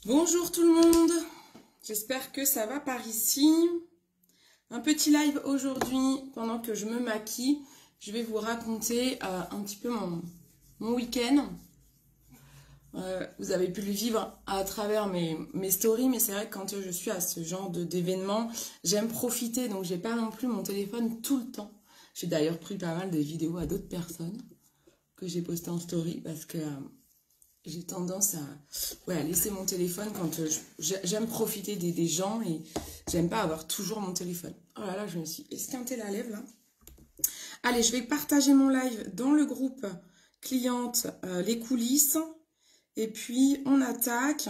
Bonjour tout le monde, j'espère que ça va par ici. Un petit live aujourd'hui pendant que je me maquille. Je vais vous raconter un petit peu mon week-end. Vous avez pu le vivre à travers mes stories, mais c'est vrai que quand je suis à ce genre d'événement, j'aime profiter, donc j'ai pas non plus mon téléphone tout le temps. J'ai d'ailleurs pris pas mal de vidéos à d'autres personnes que j'ai postées en story parce que j'ai tendance à laisser mon téléphone quand j'aime profiter des gens et j'aime pas avoir toujours mon téléphone. Oh là là, je me suis esquinté la lèvre là. Allez, je vais partager mon live dans le groupe cliente, les coulisses. Et puis, on attaque.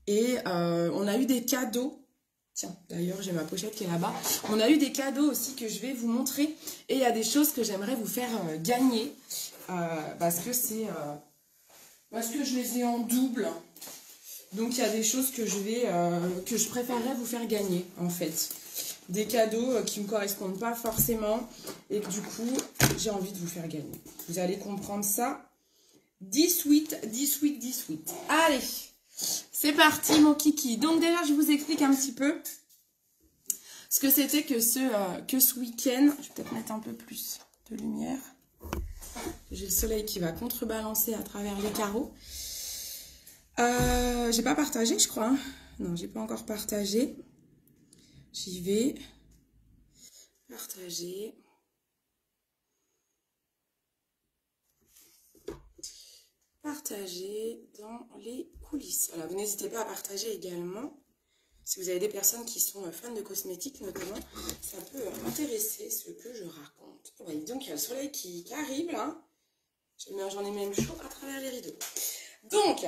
Et on a eu des cadeaux. Tiens, d'ailleurs, j'ai ma pochette qui est là-bas. On a eu des cadeaux aussi que je vais vous montrer. Et il y a des choses que j'aimerais vous faire gagner. Parce que je les ai en double. Donc, il y a des choses que je préférerais vous faire gagner, en fait. Des cadeaux qui ne me correspondent pas forcément. Et que du coup, j'ai envie de vous faire gagner. Vous allez comprendre ça. 18. Allez, c'est parti, mon kiki. Donc, déjà, je vous explique un petit peu ce que c'était que ce week-end. Je vais peut-être mettre un peu plus de lumière. J'ai le soleil qui va contrebalancer à travers les carreaux. J'ai pas partagé, je crois. Hein. Non, j'ai pas encore partagé. J'y vais. Partager. Partager dans les coulisses. Voilà, vous n'hésitez pas à partager également. Si vous avez des personnes qui sont fans de cosmétiques notamment, ça peut intéresser ce que je raconte. Ouais, donc il y a le soleil qui arrive là. J'en ai même chaud à travers les rideaux. Donc,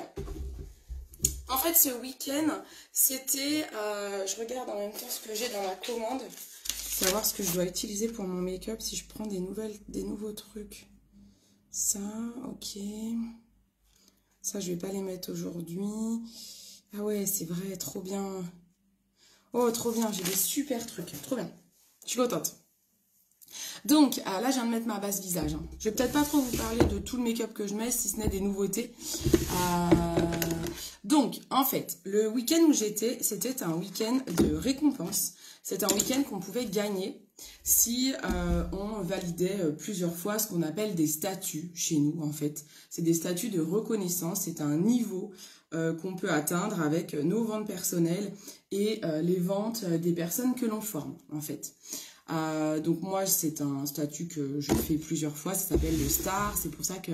en fait, ce week-end, c'était... je regarde en même temps ce que j'ai dans ma commande. Savoir ce que je dois utiliser pour mon make-up si je prends des nouveaux trucs. Ça, ok. Ça, je vais pas les mettre aujourd'hui. Ah ouais, c'est vrai, trop bien. Oh, trop bien, j'ai des super trucs. Trop bien. Je suis contente. Donc, là, je viens de mettre ma base visage. Hein. Je vais peut-être pas trop vous parler de tout le make-up que je mets, si ce n'est des nouveautés. Donc, en fait, le week-end où j'étais, c'était un week-end de récompense. C'était un week-end qu'on pouvait gagner si on validait plusieurs fois ce qu'on appelle des statuts chez nous, en fait. C'est des statuts de reconnaissance. C'est un niveau qu'on peut atteindre avec nos ventes personnelles et les ventes des personnes que l'on forme, en fait. Donc moi, c'est un statut que je fais plusieurs fois. Ça s'appelle le star. C'est pour ça que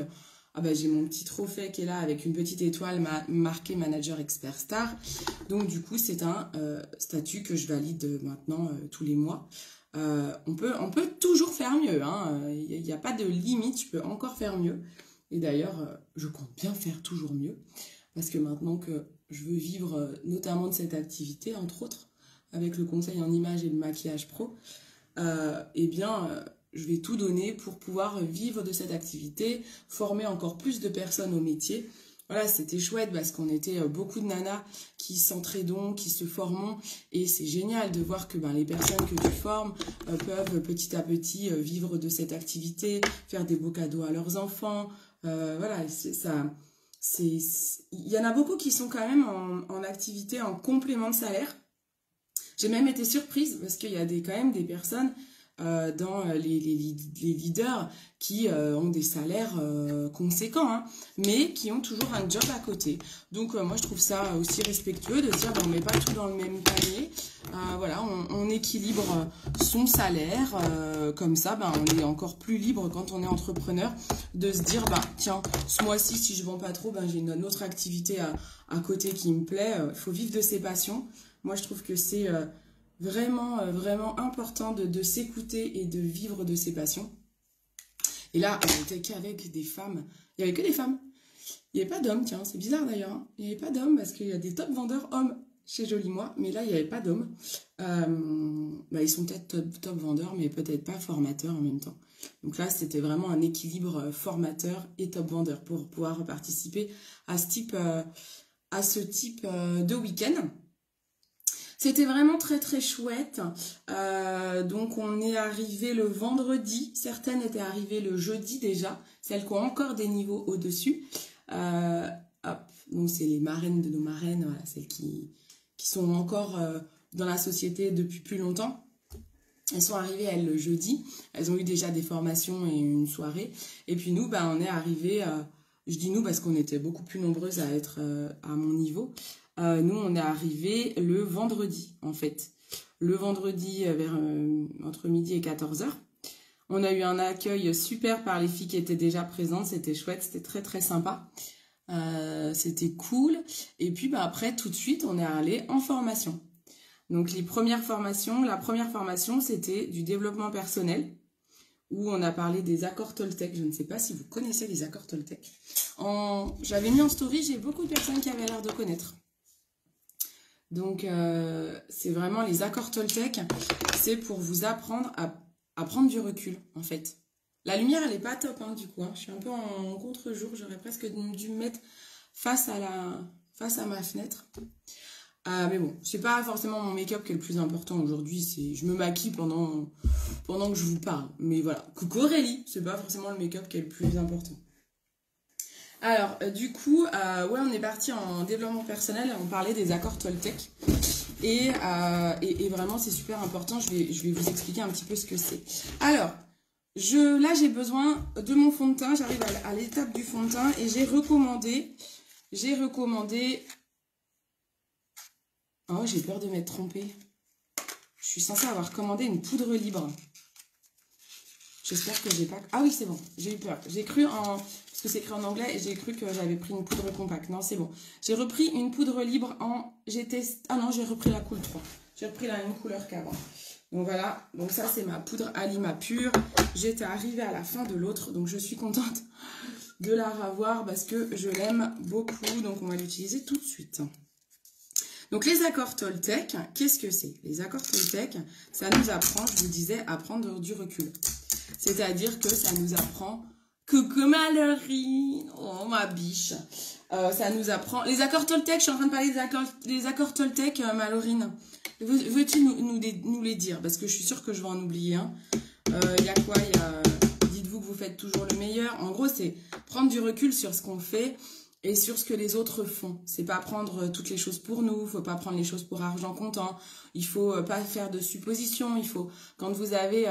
j'ai mon petit trophée qui est là avec une petite étoile marquée Manager Expert Star. Donc du coup, c'est un statut que je valide maintenant tous les mois. On peut toujours faire mieux. Il n'y a pas de limite, je peux encore faire mieux. Et d'ailleurs, je compte bien faire toujours mieux. Parce que maintenant que je veux vivre notamment de cette activité, entre autres, avec le conseil en images et le maquillage pro, je vais tout donner pour pouvoir vivre de cette activité, former encore plus de personnes au métier. Voilà, c'était chouette parce qu'on était beaucoup de nanas qui s'entraidons, qui se formons et c'est génial de voir que les personnes que tu formes peuvent petit à petit vivre de cette activité, faire des beaux cadeaux à leurs enfants. Voilà, il y en a beaucoup qui sont quand même en activité en complément de salaire. J'ai même été surprise parce qu'il y a quand même des personnes dans les leaders qui ont des salaires conséquents, hein, mais qui ont toujours un job à côté. Donc moi je trouve ça aussi respectueux de se dire on ne met pas tout dans le même panier. Voilà, on équilibre son salaire, comme ça on est encore plus libre quand on est entrepreneur de se dire tiens, ce mois-ci si je vends pas trop, j'ai une autre activité à côté qui me plaît. Il faut vivre de ses passions. Moi je trouve que c'est vraiment important de s'écouter et de vivre de ses passions. Et là, on n'était qu'avec des femmes. Il n'y avait que des femmes. Il n'y avait pas d'hommes, tiens, c'est bizarre d'ailleurs. Hein. Il n'y avait pas d'hommes parce qu'il y a des top vendeurs hommes chez Jolie Moi, mais là, il n'y avait pas d'hommes. Ils sont peut-être top vendeurs, mais peut-être pas formateurs en même temps. Donc là, c'était vraiment un équilibre formateur et top vendeur pour pouvoir participer à ce type de week-end. C'était vraiment très très chouette. Donc on est arrivé le vendredi. Certaines étaient arrivées le jeudi déjà. Celles qui ont encore des niveaux au-dessus. Donc, c'est les marraines de nos marraines, voilà, celles qui sont encore dans la société depuis plus longtemps. Elles sont arrivées, elles, le jeudi. Elles ont eu déjà des formations et une soirée. Et puis nous, bah, on est arrivés, je dis nous parce qu'on était beaucoup plus nombreuses à être à mon niveau. Nous, on est arrivés le vendredi, en fait. Le vendredi vers entre midi et 14h. On a eu un accueil super par les filles qui étaient déjà présentes. C'était chouette, c'était très très sympa. C'était cool. Et puis bah, après, tout de suite, on est allé en formation. Donc la première formation, c'était du développement personnel, où on a parlé des accords Toltec. Je ne sais pas si vous connaissez les accords Toltec. J'avais mis en story, j'ai beaucoup de personnes qui avaient l'air de connaître. Donc c'est vraiment les accords Toltec, c'est pour vous apprendre à prendre du recul, en fait. La lumière, elle n'est pas top, hein, du coup. Hein. Je suis un peu en contre-jour, j'aurais presque dû me mettre face à ma fenêtre. Mais bon, c'est pas forcément mon make-up qui est le plus important aujourd'hui, c'est je me maquille pendant que je vous parle. Mais voilà, coucou Aurélie, c'est pas forcément le make-up qui est le plus important. Alors, du coup, ouais, on est parti en développement personnel et on parlait des accords Toltec. Et vraiment, c'est super important, je vais vous expliquer un petit peu ce que c'est. Alors, là, j'ai besoin de mon fond de teint, j'arrive à l'étape du fond de teint et j'ai recommandé... Oh, j'ai peur de m'être trompée. Je suis censée avoir commandé une poudre libre. J'espère que j'ai pas... Ah oui, c'est bon. J'ai eu peur. J'ai cru parce que c'est écrit en anglais et j'ai cru que j'avais pris une poudre compacte. Non, c'est bon. J'ai repris une poudre libre Ah non, j'ai repris la couleur 3. J'ai repris la même couleur qu'avant. Donc voilà. Donc ça, c'est ma poudre Alima pure. J'étais arrivée à la fin de l'autre. Donc je suis contente de la revoir parce que je l'aime beaucoup. Donc on va l'utiliser tout de suite. Donc les accords Toltec, qu'est-ce que c'est? Les accords Toltec, ça nous apprend, je vous disais, à prendre du recul. C'est-à-dire que ça nous apprend... Coucou Mallory, oh ma biche. Ça nous apprend... Les accords Toltec, je suis en train de parler des accords Toltec, Malorine. Veux-tu nous les dire? Parce que je suis sûre que je vais en oublier un. Il y a quoi? Dites-vous que vous faites toujours le meilleur. En gros, c'est prendre du recul sur ce qu'on fait et sur ce que les autres font. C'est pas prendre toutes les choses pour nous, faut pas prendre les choses pour argent comptant, il faut pas faire de suppositions, il faut, quand vous avez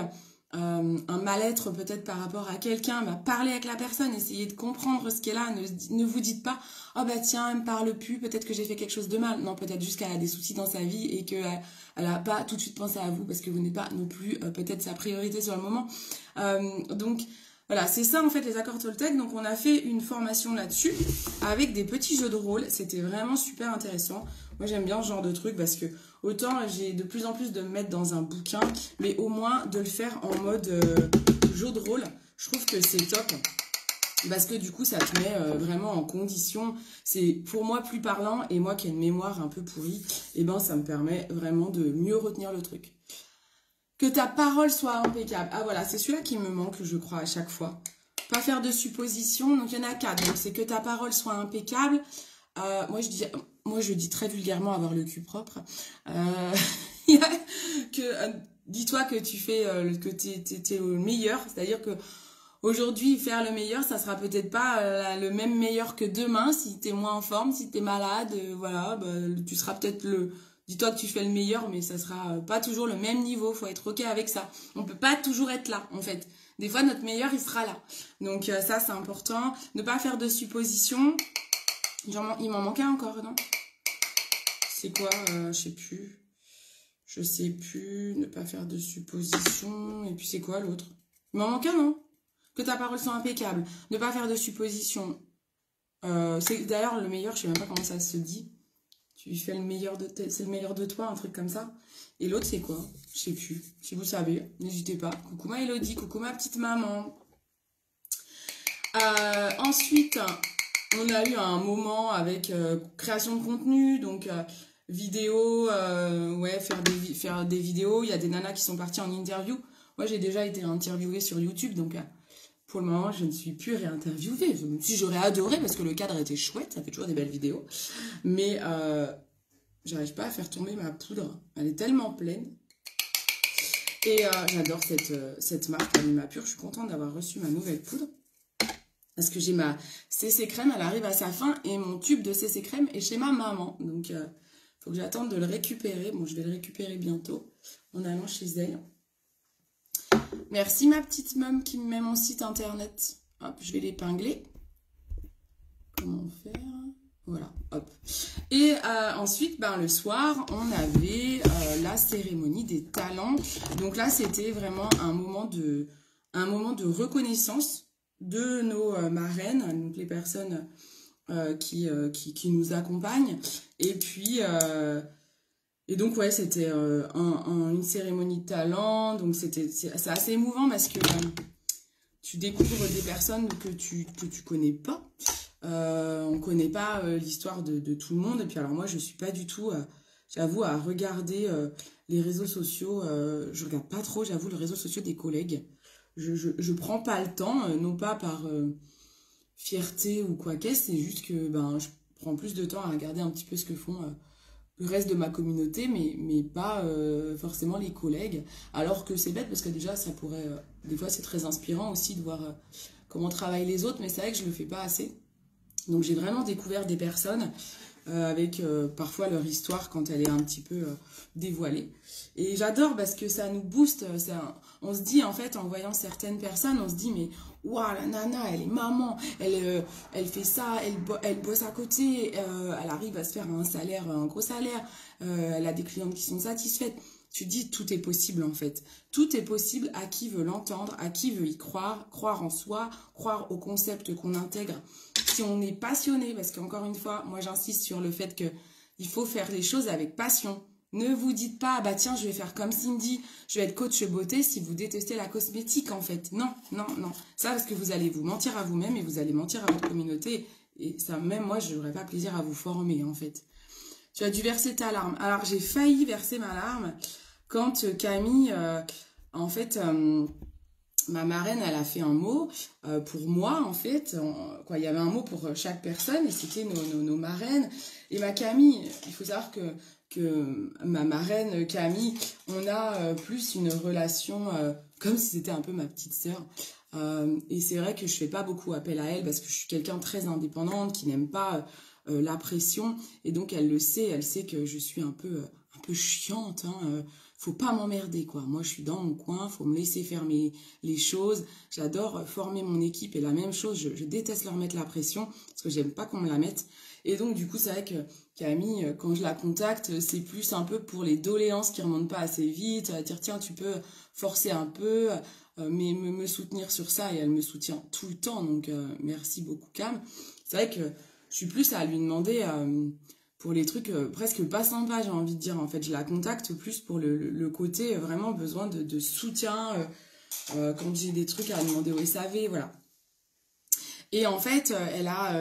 un mal-être peut-être par rapport à quelqu'un, bah, parlez avec la personne, essayez de comprendre ce qu'elle a, ne vous dites pas « Oh bah tiens, elle me parle plus, peut-être que j'ai fait quelque chose de mal ». Non, peut-être juste qu'elle a des soucis dans sa vie et qu'elle a pas tout de suite pensé à vous parce que vous n'êtes pas non plus peut-être sa priorité sur le moment. Donc, voilà, c'est ça en fait les accords Toltec. Donc on a fait une formation là-dessus avec des petits jeux de rôle. C'était vraiment super intéressant. Moi j'aime bien ce genre de truc parce que autant j'ai de plus en plus de me mettre dans un bouquin, mais au moins de le faire en mode jeu de rôle, je trouve que c'est top. Parce que du coup ça te met vraiment en condition. C'est pour moi plus parlant et moi qui ai une mémoire un peu pourrie, et ben ça me permet vraiment de mieux retenir le truc. Que ta parole soit impeccable. Ah voilà, c'est celui-là qui me manque, je crois, à chaque fois. Pas faire de suppositions. Donc, il y en a 4. Donc, c'est que ta parole soit impeccable. Moi, je dis très vulgairement avoir le cul propre. Dis-toi que tu fais, que t'es le meilleur. C'est-à-dire que aujourd'hui, faire le meilleur, ça sera peut-être pas le même meilleur que demain. Si t'es moins en forme, si t'es malade, voilà, bah, tu seras peut-être Dis-toi que tu fais le meilleur, mais ça sera pas toujours le même niveau. Faut être ok avec ça. On peut pas toujours être là, en fait. Des fois, notre meilleur, il sera là. Donc ça, c'est important. Ne pas faire de suppositions. Il m'en manquait encore, non? C'est quoi? Je sais plus. Je sais plus. Ne pas faire de suppositions. Et puis c'est quoi l'autre? Il m'en manque un, non? Que ta parole soit impeccable. Ne pas faire de suppositions. C'est d'ailleurs le meilleur. Je sais même pas comment ça se dit. Tu fais le meilleur c'est le meilleur de toi, un truc comme ça. Et l'autre, c'est quoi? Je sais plus. Si vous savez, n'hésitez pas. Coucou ma Elodie, coucou ma petite maman. Ensuite, on a eu un moment avec création de contenu, donc vidéo, ouais, faire des vidéos. Il y a des nanas qui sont parties en interview. Moi, j'ai déjà été interviewée sur YouTube, donc pour le moment, je ne suis plus réinterviewée. Si j'aurais adoré, parce que le cadre était chouette, ça fait toujours des belles vidéos. Mais j'arrive pas à faire tomber ma poudre. Elle est tellement pleine. Et j'adore cette marque Alima Pure. Je suis contente d'avoir reçu ma nouvelle poudre. Parce que j'ai ma CC crème, elle arrive à sa fin et mon tube de CC crème est chez ma maman. Donc, faut que j'attende de le récupérer. Bon, je vais le récupérer bientôt en allant chez elle. Merci ma petite mum qui me met mon site internet. Hop, je vais l'épingler. Comment faire? Voilà, hop. Et ensuite, ben, le soir, on avait la cérémonie des talents. Donc là, c'était vraiment un moment de reconnaissance de nos marraines, donc les personnes qui nous accompagnent. Et puis, et donc, ouais, c'était une cérémonie de talent. Donc, c'est assez émouvant parce que tu découvres des personnes que tu connais pas. On connaît pas l'histoire de tout le monde. Et puis, alors, moi, je suis pas du tout, j'avoue, à regarder les réseaux sociaux. Je regarde pas trop, j'avoue, les réseaux sociaux des collègues. Je prends pas le temps, non pas par fierté ou quoi qu'est-ce, c'est juste que ben, je prends plus de temps à regarder un petit peu ce que font le reste de ma communauté, mais pas forcément les collègues. Alors que c'est bête parce que déjà, ça pourrait... des fois, c'est très inspirant aussi de voir comment travaillent les autres, mais c'est vrai que je le fais pas assez. Donc j'ai vraiment découvert des personnes avec parfois leur histoire quand elle est un petit peu dévoilée. Et j'adore parce que ça nous booste. On se dit en fait en voyant certaines personnes, on se dit mais waouh, la nana, elle est maman, elle fait ça, elle bosse à côté, elle arrive à se faire un gros salaire, elle a des clientes qui sont satisfaites. Tu dis tout est possible en fait. Tout est possible à qui veut l'entendre, à qui veut y croire, croire en soi, croire au concept qu'on intègre. Si on est passionné, parce qu'encore une fois, moi j'insiste sur le fait qu'il faut faire les choses avec passion. Ne vous dites pas, bah tiens, je vais faire comme Cindy, je vais être coach beauté si vous détestez la cosmétique en fait. Non, non, non. Ça parce que vous allez vous mentir à vous-même et vous allez mentir à votre communauté. Et ça, même moi, je n'aurais pas plaisir à vous former en fait. Tu as dû verser ta larme. Alors j'ai failli verser ma larme quand Camille, en fait, ma marraine, elle a fait un mot pour moi, en fait. Il y avait un mot pour chaque personne et c'était nos marraines. Et ma Camille, il faut savoir que ma marraine Camille, on a plus une relation comme si c'était un peu ma petite sœur. Et c'est vrai que je fais pas beaucoup appel à elle parce que je suis quelqu'un de très indépendante qui n'aime pas la pression. Et donc elle le sait, elle sait que je suis un peu chiante, hein, faut pas m'emmerder quoi. Moi je suis dans mon coin, faut me laisser faire les choses. J'adore former mon équipe et la même chose, je déteste leur mettre la pression parce que j'aime pas qu'on me la mette. Et donc du coup c'est vrai que Camille, quand je la contacte, c'est plus un peu pour les doléances qui remontent pas assez vite, à dire tiens tu peux forcer un peu, mais me soutenir sur ça et elle me soutient tout le temps donc merci beaucoup Cam. C'est vrai que je suis plus à lui demander pour les trucs presque pas sympas, j'ai envie de dire. En fait, je la contacte plus pour le côté vraiment besoin de soutien quand j'ai des trucs à demander au SAV, voilà. Et en fait, elle a,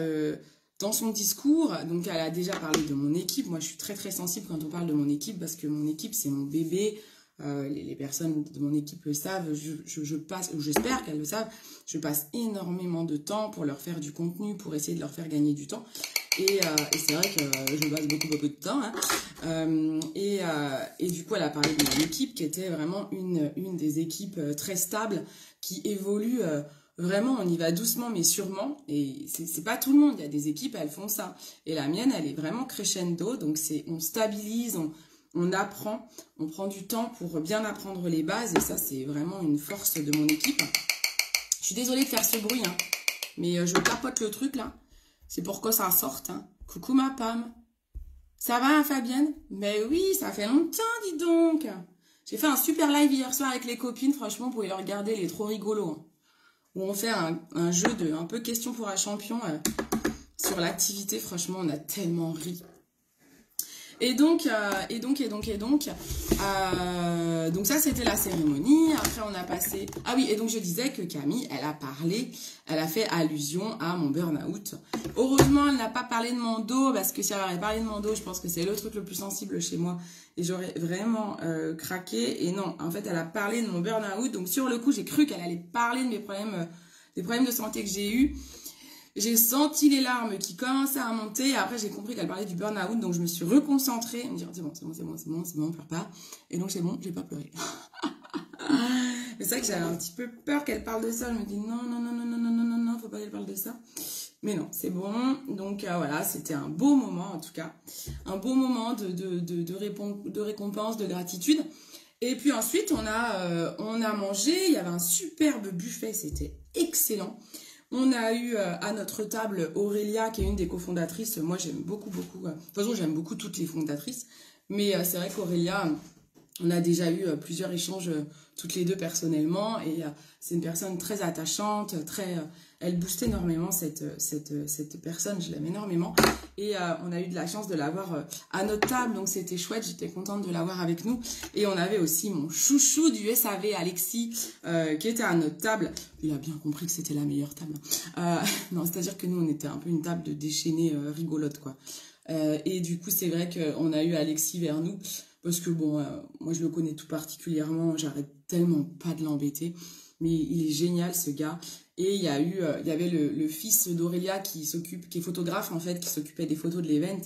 dans son discours, donc elle a déjà parlé de mon équipe. Moi, je suis très très sensible quand on parle de mon équipe parce que mon équipe, c'est mon bébé. Les personnes de mon équipe le savent, je passe, ou j'espère qu'elles le savent, je passe énormément de temps pour leur faire du contenu, pour essayer de leur faire gagner du temps. Et c'est vrai que je passe beaucoup de temps. Hein. Et du coup, elle a parlé de mon équipe qui était vraiment une des équipes très stables qui évolue vraiment, on y va doucement mais sûrement. Et c'est pas tout le monde, il y a des équipes, elles font ça. Et la mienne, elle est vraiment crescendo, donc on stabilise, on apprend, on prend du temps pour bien apprendre les bases. Et ça, c'est vraiment une force de mon équipe. Je suis désolée de faire ce bruit, hein, mais je tapote le truc là. C'est pour que ça sorte. Hein. Coucou ma Pam. Ça va, hein, Fabienne? Mais oui, ça fait longtemps, dis donc. J'ai fait un super live hier soir avec les copines. Franchement, vous pouvez le regarder, il est trop rigolo. Hein. Où on fait un jeu de un peu question pour un champion sur l'activité. Franchement, on a tellement ri. Et donc ça c'était la cérémonie. Après on a passé, ah oui, et donc je disais que Camille, elle a fait allusion à mon burn-out. Heureusement elle n'a pas parlé de mon dos, parce que si elle avait parlé de mon dos, je pense que c'est le truc le plus sensible chez moi et j'aurais vraiment craqué. Et non, en fait elle a parlé de mon burn-out. Donc sur le coup j'ai cru qu'elle allait parler de mes problèmes, des problèmes de santé que j'ai eu. J'ai senti les larmes qui commençaient à monter. Et après, j'ai compris qu'elle parlait du burn-out. Donc, je me suis reconcentrée. Je me dis, c'est bon, pleure pas. Et donc, c'est bon, j'ai pas pleuré. C'est ça que j'avais un petit peu peur qu'elle parle de ça. Je me dis, non, faut pas qu'elle parle de ça. Mais non, c'est bon. Donc voilà, c'était un beau moment en tout cas. Un beau moment de récompense, de gratitude. Et puis ensuite, on a mangé. Il y avait un superbe buffet, c'était excellent. On a eu à notre table Aurélia, qui est une des cofondatrices. Moi, j'aime beaucoup. De toute façon, j'aime beaucoup toutes les fondatrices. Mais c'est vrai qu'Aurélia, on a déjà eu plusieurs échanges toutes les deux personnellement. Et c'est une personne très attachante, elle booste énormément cette personne, je l'aime énormément. Et on a eu de la chance de l'avoir à notre table, donc c'était chouette, j'étais contente de l'avoir avec nous. Et on avait aussi mon chouchou du SAV, Alexis, qui était à notre table. Il a bien compris que c'était la meilleure table. Non, c'est-à-dire que nous, on était un peu une table de déchaînés rigolote, quoi. Et du coup, c'est vrai qu'on a eu Alexis vers nous, parce que bon, moi je le connais tout particulièrement, j'arrête tellement pas de l'embêter. Mais il est génial, ce gars. Et il y avait le fils d'Aurélia qui est photographe en fait, qui s'occupait des photos de l'event.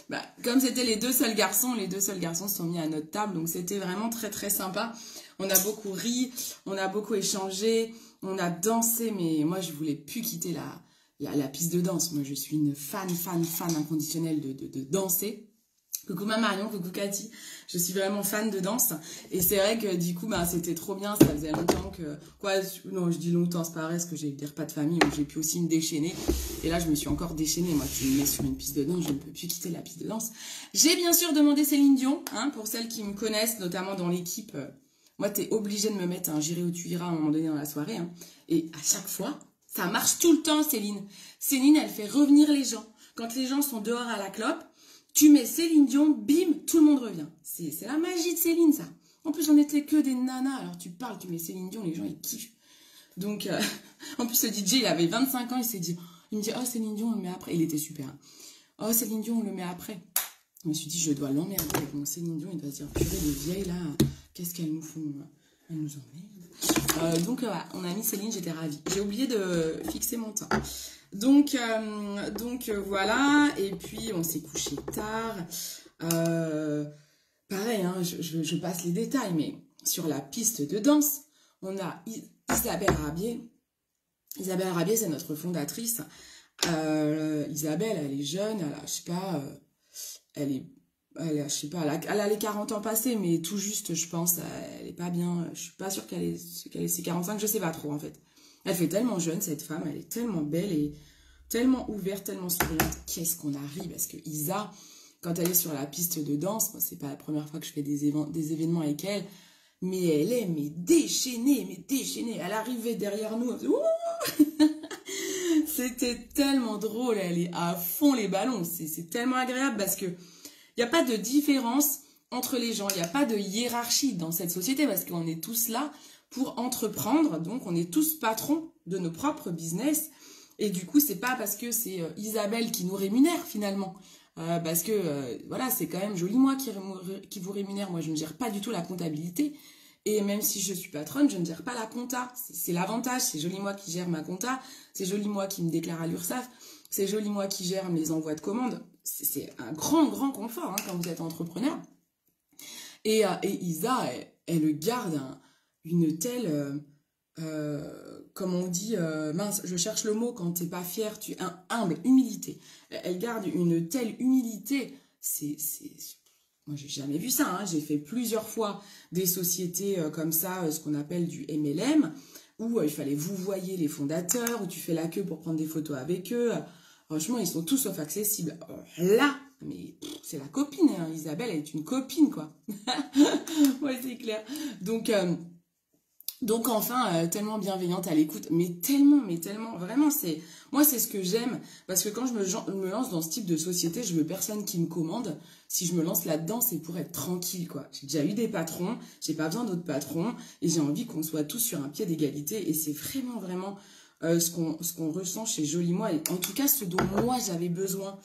Bah, comme c'était les deux seuls garçons se sont mis à notre table, donc c'était vraiment très très sympa. On a beaucoup ri, on a beaucoup échangé, on a dansé, mais moi je voulais plus quitter la piste de danse. Moi je suis une fan inconditionnelle de danser. Coucou ma Marion, coucou Cathy, je suis vraiment fan de danse et c'est vrai que du coup c'était trop bien, ça faisait longtemps que, non je dis longtemps c'est pas vrai parce que j'ai eu des repas de famille où j'ai pu aussi me déchaîner et là je me suis encore déchaînée, moi tu me mets sur une piste de danse, je ne peux plus quitter la piste de danse. J'ai bien sûr demandé Céline Dion, hein, pour celles qui me connaissent, notamment dans l'équipe, moi t'es obligée de me mettre un j'irai où tu iras à un moment donné dans la soirée, hein, et à chaque fois, ça marche tout le temps Céline. Céline elle fait revenir les gens, quand les gens sont dehors à la clope, tu mets Céline Dion, bim, tout le monde revient. C'est la magie de Céline, ça. En plus, on était que des nanas. Alors, tu parles, tu mets Céline Dion, les gens, ils kiffent. Donc, en plus, le DJ, il avait 25 ans, il me dit, oh, Céline Dion, on le met après. Il était super. Oh, Céline Dion, on le met après. Je me suis dit, je dois l'emmerder avec mon Céline Dion. Il doit se dire, purée, les vieilles, là, qu'est-ce qu'elles nous font? Elles nous emmerdent. Donc, voilà, on a mis Céline, j'étais ravie. J'ai oublié de fixer mon temps. Donc voilà, et puis on s'est couché tard. Pareil, hein, je passe les détails, mais sur la piste de danse, on a Isabelle Rabier. Isabelle Rabier, c'est notre fondatrice. Isabelle, elle est jeune, elle a, je sais pas, elle a les 40 ans passés, mais tout juste, je pense, elle est pas bien. Je suis pas sûre qu'elle ait ses 45, je sais pas trop en fait. Elle fait tellement jeune, cette femme, elle est tellement belle et tellement ouverte, tellement souriante. Qu'est-ce qu'on a ri, parce que Isa, quand elle est sur la piste de danse, moi, c'est pas la première fois que je fais des événements avec elle, mais elle est déchaînée. Elle arrivait derrière nous, elle faisait, c'était tellement drôle, elle est à fond les ballons. C'est tellement agréable parce que il n'y a pas de différence entre les gens, il n'y a pas de hiérarchie dans cette société parce qu'on est tous là pour entreprendre, donc on est tous patrons de nos propres business. Et du coup, c'est pas parce que c'est Isabelle qui nous rémunère finalement. Parce que voilà, c'est quand même Joli Moi qui vous rémunère. Moi, je ne gère pas du tout la comptabilité. Et même si je suis patronne, je ne gère pas la compta. C'est l'avantage, c'est Joli Moi qui gère ma compta. C'est Joli Moi qui me déclare à l'URSSAF. C'est Joli Moi qui gère mes envois de commandes. C'est un grand confort hein, quand vous êtes entrepreneur. Et Isa, elle garde une telle... comme on dit, mince, je cherche le mot quand t'es pas fier, tu es humble, humilité. Elle garde une telle humilité, moi j'ai jamais vu ça, hein. J'ai fait plusieurs fois des sociétés comme ça, ce qu'on appelle du MLM, où il fallait vous voyez les fondateurs, où tu fais la queue pour prendre des photos avec eux. Franchement, ils sont tous sauf accessibles. Là, mais c'est la copine, hein. Isabelle, elle est une copine, quoi. Ouais, c'est clair. Donc enfin, tellement bienveillante à l'écoute, mais tellement, vraiment, moi c'est ce que j'aime, parce que quand je me lance dans ce type de société, je veux personne qui me commande. Si je me lance là-dedans, c'est pour être tranquille, quoi. J'ai déjà eu des patrons, j'ai pas besoin d'autres patrons, et j'ai envie qu'on soit tous sur un pied d'égalité, et c'est vraiment ce qu'on ressent chez Joli Moi, et en tout cas ce dont moi j'avais besoin.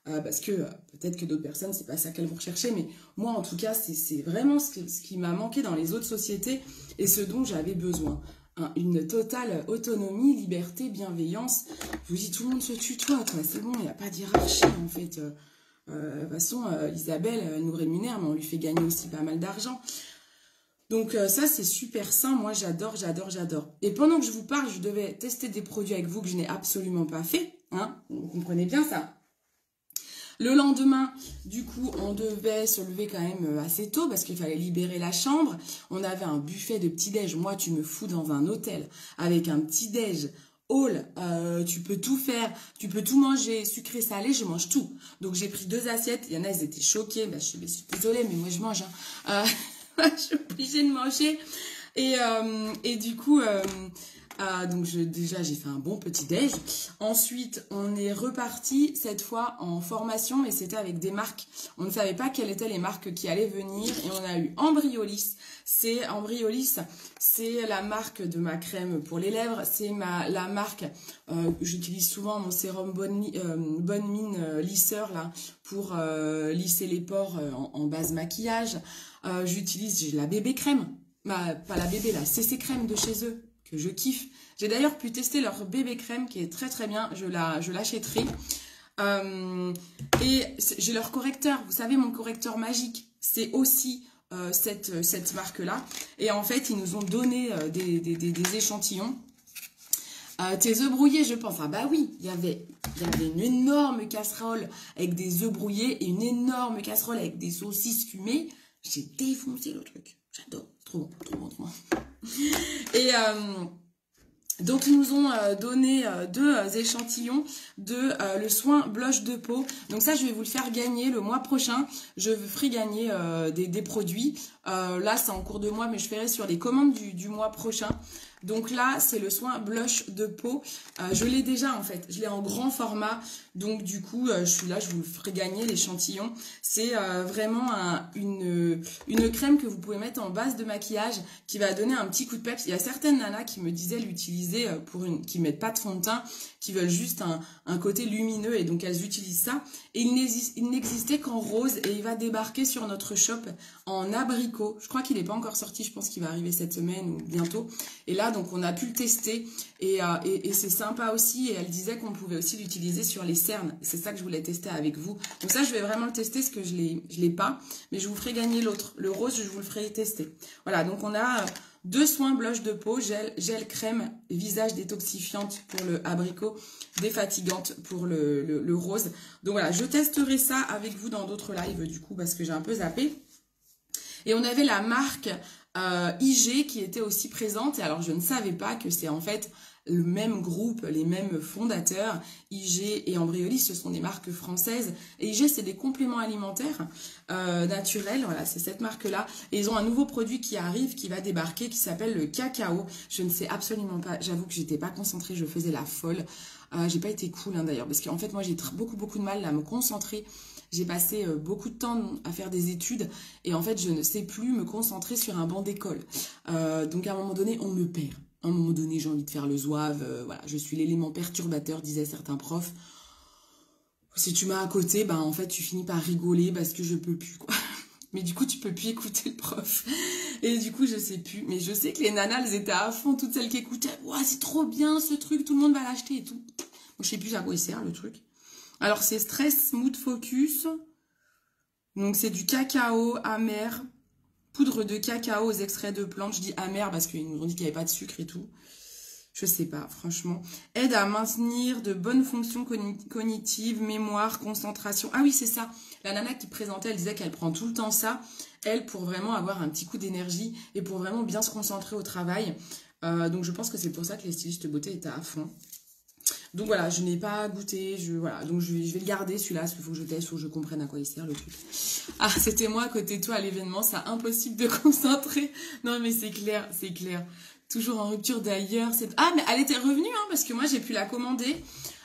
Parce que peut-être que d'autres personnes, c'est pas ça qu'elles vont rechercher, mais moi, en tout cas, c'est vraiment ce qui m'a manqué dans les autres sociétés et ce dont j'avais besoin. Hein, une totale autonomie, liberté, bienveillance. Je vous dis, tout le monde se tutoie, quoi. C'est bon, il n'y a pas d'hierarchie, en fait. De toute façon, Isabelle, elle nous rémunère, mais on lui fait gagner aussi pas mal d'argent. Donc ça, c'est super sain. Moi, j'adore, j'adore, j'adore. Et pendant que je vous parle, je devais tester des produits avec vous que je n'ai absolument pas fait. Hein, vous comprenez bien ça. Le lendemain, du coup, on devait se lever quand même assez tôt parce qu'il fallait libérer la chambre. On avait un buffet de petit-déj. Moi, tu me fous dans un hôtel avec un petit-déj hall. Tu peux tout faire, tu peux tout manger, sucré, salé, je mange tout. Donc, j'ai pris 2 assiettes. Il y en a, ils étaient choqués. Ben, je suis désolée, mais moi, je mange. Hein. Je suis obligée de manger. Et du coup... donc déjà j'ai fait un bon petit déj. Ensuite on est reparti cette fois en formation, mais c'était avec des marques. On ne savait pas quelles étaient les marques qui allaient venir et on a eu Embryolisse. Embryolisse, c'est la marque de ma crème pour les lèvres. C'est la marque. J'utilise souvent mon sérum Bonne Mine lisseur là pour lisser les pores en base maquillage. J'utilise la bébé crème. Pas la bébé, la CC crème de chez eux. Que je kiffe. J'ai d'ailleurs pu tester leur bébé crème qui est très très bien. Je l'achèterai. Et j'ai leur correcteur. Vous savez, mon correcteur magique, c'est aussi cette marque-là. Et en fait, ils nous ont donné des échantillons. Tes œufs brouillés, je pense. Ah bah oui, il y avait une énorme casserole avec des œufs brouillés et une énorme casserole avec des saucisses fumées. J'ai défoncé le truc. J'adore. Trop bon, trop bon, trop bon. Et donc ils nous ont donné 2 échantillons de le soin blush de peau. Donc ça je vais vous le faire gagner le mois prochain. Je vous ferai gagner des produits. Là c'est en cours de mois, mais je ferai sur les commandes du mois prochain. Donc là c'est le soin blush de peau. Je l'ai déjà en fait, je l'ai en grand format. Donc du coup je suis là, je vous ferai gagner l'échantillon. C'est vraiment une crème que vous pouvez mettre en base de maquillage qui va donner un petit coup de peps. Il y a certaines nanas qui me disaient l'utiliser qui mettent pas de fond de teint, qui veulent juste un côté lumineux et donc elles utilisent ça. Et il n'existait qu'en rose et il va débarquer sur notre shop en abricot. Je crois qu'il n'est pas encore sorti, je pense qu'il va arriver cette semaine ou bientôt. Et là donc on a pu le tester et c'est sympa aussi. Et elle disait qu'on pouvait aussi l'utiliser sur les cernes. C'est ça que je voulais tester avec vous. Donc ça je vais vraiment le tester parce que je l'ai pas, mais je vous ferai gagner l'autre. Le rose je vous le ferai tester. Voilà, donc on a 2 soins blush de peau, gel crème, visage détoxifiante pour le abricot, défatigante pour le rose. Donc voilà, je testerai ça avec vous dans d'autres lives du coup parce que j'ai un peu zappé. Et on avait la marque IG qui était aussi présente. Et alors je ne savais pas que c'est en fait le même groupe, les mêmes fondateurs. IG et Embryolisse, ce sont des marques françaises. Et IG, c'est des compléments alimentaires naturels. Voilà, c'est cette marque-là. Et ils ont un nouveau produit qui arrive, qui va débarquer, qui s'appelle le cacao. Je ne sais absolument pas. J'avoue que j'étais pas concentrée, je faisais la folle. J'ai pas été cool hein, d'ailleurs, parce qu'en fait, moi, j'ai beaucoup de mal à me concentrer. J'ai passé beaucoup de temps à faire des études et en fait, je ne sais plus me concentrer sur un banc d'école. Donc, à un moment donné, on me perd. À un moment donné, j'ai envie de faire le zouave. Voilà, je suis l'élément perturbateur, disaient certains profs. Si tu m'as à côté, ben en fait, tu finis par rigoler parce que je peux plus, quoi. Mais du coup, tu peux plus écouter le prof. Et du coup, je sais plus. Mais je sais que les nanas, elles étaient à fond, toutes celles qui écoutaient. Ouais, c'est trop bien ce truc, tout le monde va l'acheter et tout. Moi, je sais plus à quoi il sert le truc. Alors, c'est Stress Mood Focus. Donc, c'est du cacao amer. Poudre de cacao aux extraits de plantes. Je dis amer parce qu'ils nous ont dit qu'il n'y avait pas de sucre et tout. Je sais pas, franchement. Aide à maintenir de bonnes fonctions cognitives, mémoire, concentration. Ah oui, c'est ça. La nana qui présentait, elle disait qu'elle prend tout le temps ça. Elle, pour vraiment avoir un petit coup d'énergie et pour vraiment bien se concentrer au travail. Donc, je pense que c'est pour ça que les stylistes beauté étaient à fond. Donc voilà, je n'ai pas goûté, voilà, donc je vais le garder celui-là, parce qu'il faut que je teste, il faut que je comprenne à quoi il sert le truc. Ah, c'était moi à côté de toi à l'événement, c'est impossible de concentrer. Non mais c'est clair, c'est clair. Toujours en rupture d'ailleurs. Ah mais elle était revenue, hein, parce que moi j'ai pu la commander.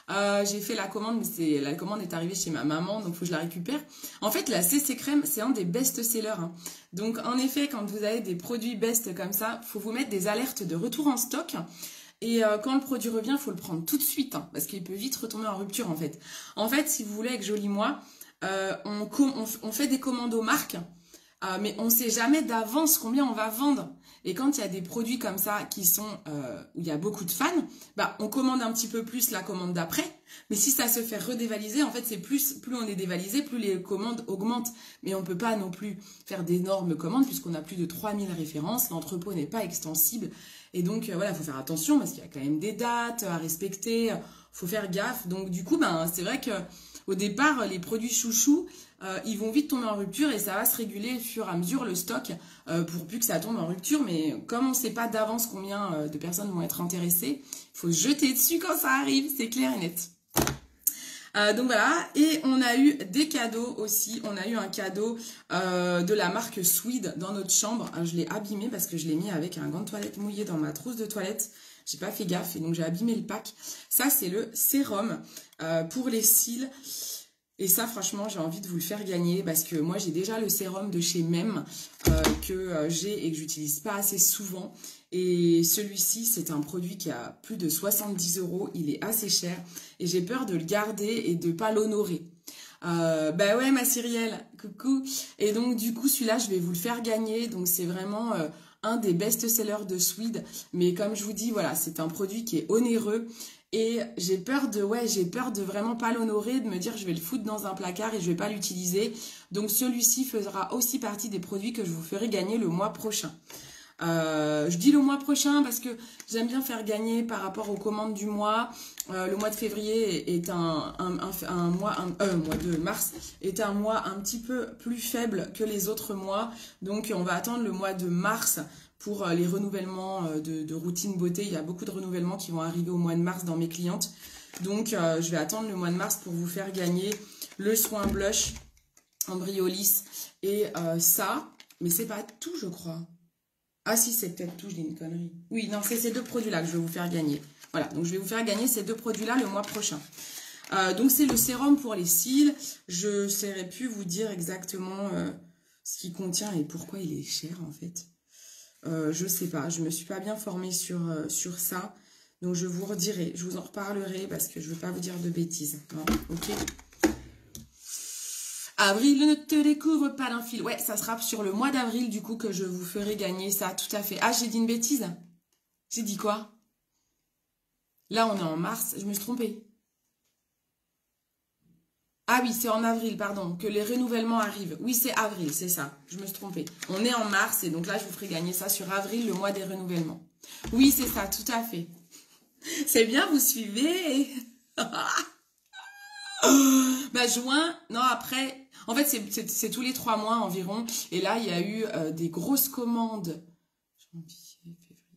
J'ai fait la commande, mais la commande est arrivée chez ma maman, donc il faut que je la récupère. En fait, la CC Crème, c'est un des best-sellers. Hein. Donc en effet, quand vous avez des produits best comme ça, faut vous mettre des alertes de retour en stock. Et quand le produit revient, il faut le prendre tout de suite, hein, parce qu'il peut vite retomber en rupture en fait. En fait, si vous voulez, avec Joli Moi, on fait des commandes aux marques mais on sait jamais d'avance combien on va vendre. Et quand il y a des produits comme ça qui sont où il y a beaucoup de fans, bah on commande un petit peu plus la commande d'après. Mais si ça se fait redévaliser, en fait c'est plus on est dévalisé, plus les commandes augmentent. Mais on peut pas non plus faire d'énormes commandes puisqu'on a plus de 3000 références, l'entrepôt n'est pas extensible. Et donc voilà, il faut faire attention parce qu'il y a quand même des dates à respecter, faut faire gaffe. Donc du coup, ben c'est vrai que au départ, les produits chouchous, ils vont vite tomber en rupture et ça va se réguler au fur et à mesure le stock pour plus que ça tombe en rupture. Mais comme on ne sait pas d'avance combien de personnes vont être intéressées, il faut se jeter dessus quand ça arrive, c'est clair et net. Donc voilà, et on a eu des cadeaux aussi. On a eu un cadeau de la marque Swede dans notre chambre. Je l'ai abîmé parce que je l'ai mis avec un gant de toilette mouillé dans ma trousse de toilette. J'ai pas fait gaffe et donc j'ai abîmé le pack. Ça, c'est le sérum pour les cils. Et ça, franchement, j'ai envie de vous le faire gagner parce que moi, j'ai déjà le sérum de chez Mem que j'ai et que j'utilise pas assez souvent. Et celui-ci, c'est un produit qui a plus de 70 €. Il est assez cher et j'ai peur de le garder et de pas l'honorer. Bah ouais, ma Cyrielle, coucou. Et donc, du coup, celui-là, je vais vous le faire gagner. Donc, c'est vraiment un des best-sellers de Swede. Mais comme je vous dis, voilà, c'est un produit qui est onéreux. Et j'ai peur de vraiment pas l'honorer, de me dire je vais le foutre dans un placard et je vais pas l'utiliser. Donc celui-ci fera aussi partie des produits que je vous ferai gagner le mois prochain. Je dis le mois prochain parce que j'aime bien faire gagner par rapport aux commandes du mois. Le mois de février est mois de mars est un mois un petit peu plus faible que les autres mois. Donc on va attendre le mois de mars pour les renouvellements de routine beauté. Il y a beaucoup de renouvellements qui vont arriver au mois de mars dans mes clientes. Donc je vais attendre le mois de mars pour vous faire gagner le soin blush Embryolis et ça. Mais c'est pas tout, je crois. Ah si, c'est peut-être tout, je dis une connerie. Oui, non, c'est ces deux produits-là que je vais vous faire gagner. Voilà, donc je vais vous faire gagner ces deux produits-là le mois prochain. Donc c'est le sérum pour les cils. Je ne saurais plus vous dire exactement ce qu'il contient et pourquoi il est cher en fait. Je sais pas, je me suis pas bien formée sur ça. Donc je vous redirai, je vous en reparlerai parce que je veux pas vous dire de bêtises. Hein, ok. Avril ne te découvre pas d'un fil. Ouais, ça sera sur le mois d'avril du coup que je vous ferai gagner ça, tout à fait. Ah, j'ai dit une bêtise. J'ai dit quoi? Là, on est en mars, je me suis trompée. Ah oui, c'est en avril, pardon, que les renouvellements arrivent. Oui, c'est avril, c'est ça, je me suis trompée. On est en mars et donc là, je vous ferai gagner ça sur avril, le mois des renouvellements. Oui, c'est ça, tout à fait. C'est bien, vous suivez. Bah, juin, non, après, en fait, c'est tous les 3 mois environ. Et là, il y a eu des grosses commandes.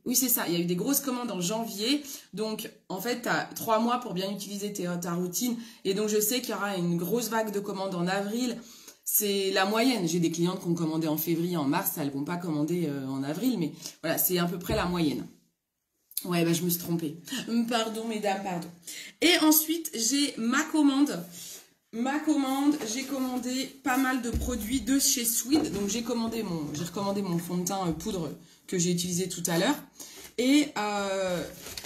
Oui, c'est ça. Il y a eu des grosses commandes en janvier. Donc, en fait, tu as 3 mois pour bien utiliser ta routine. Et donc, je sais qu'il y aura une grosse vague de commandes en avril. C'est la moyenne. J'ai des clientes qui ont commandé en février, en mars. Elles ne vont pas commander en avril. Mais voilà, c'est à peu près la moyenne. Ouais, bah, je me suis trompée. Pardon, mesdames, pardon. Et ensuite, j'ai ma commande. J'ai commandé pas mal de produits de chez Swede. Donc, j'ai recommandé mon fond de teint poudre que j'ai utilisé tout à l'heure. Et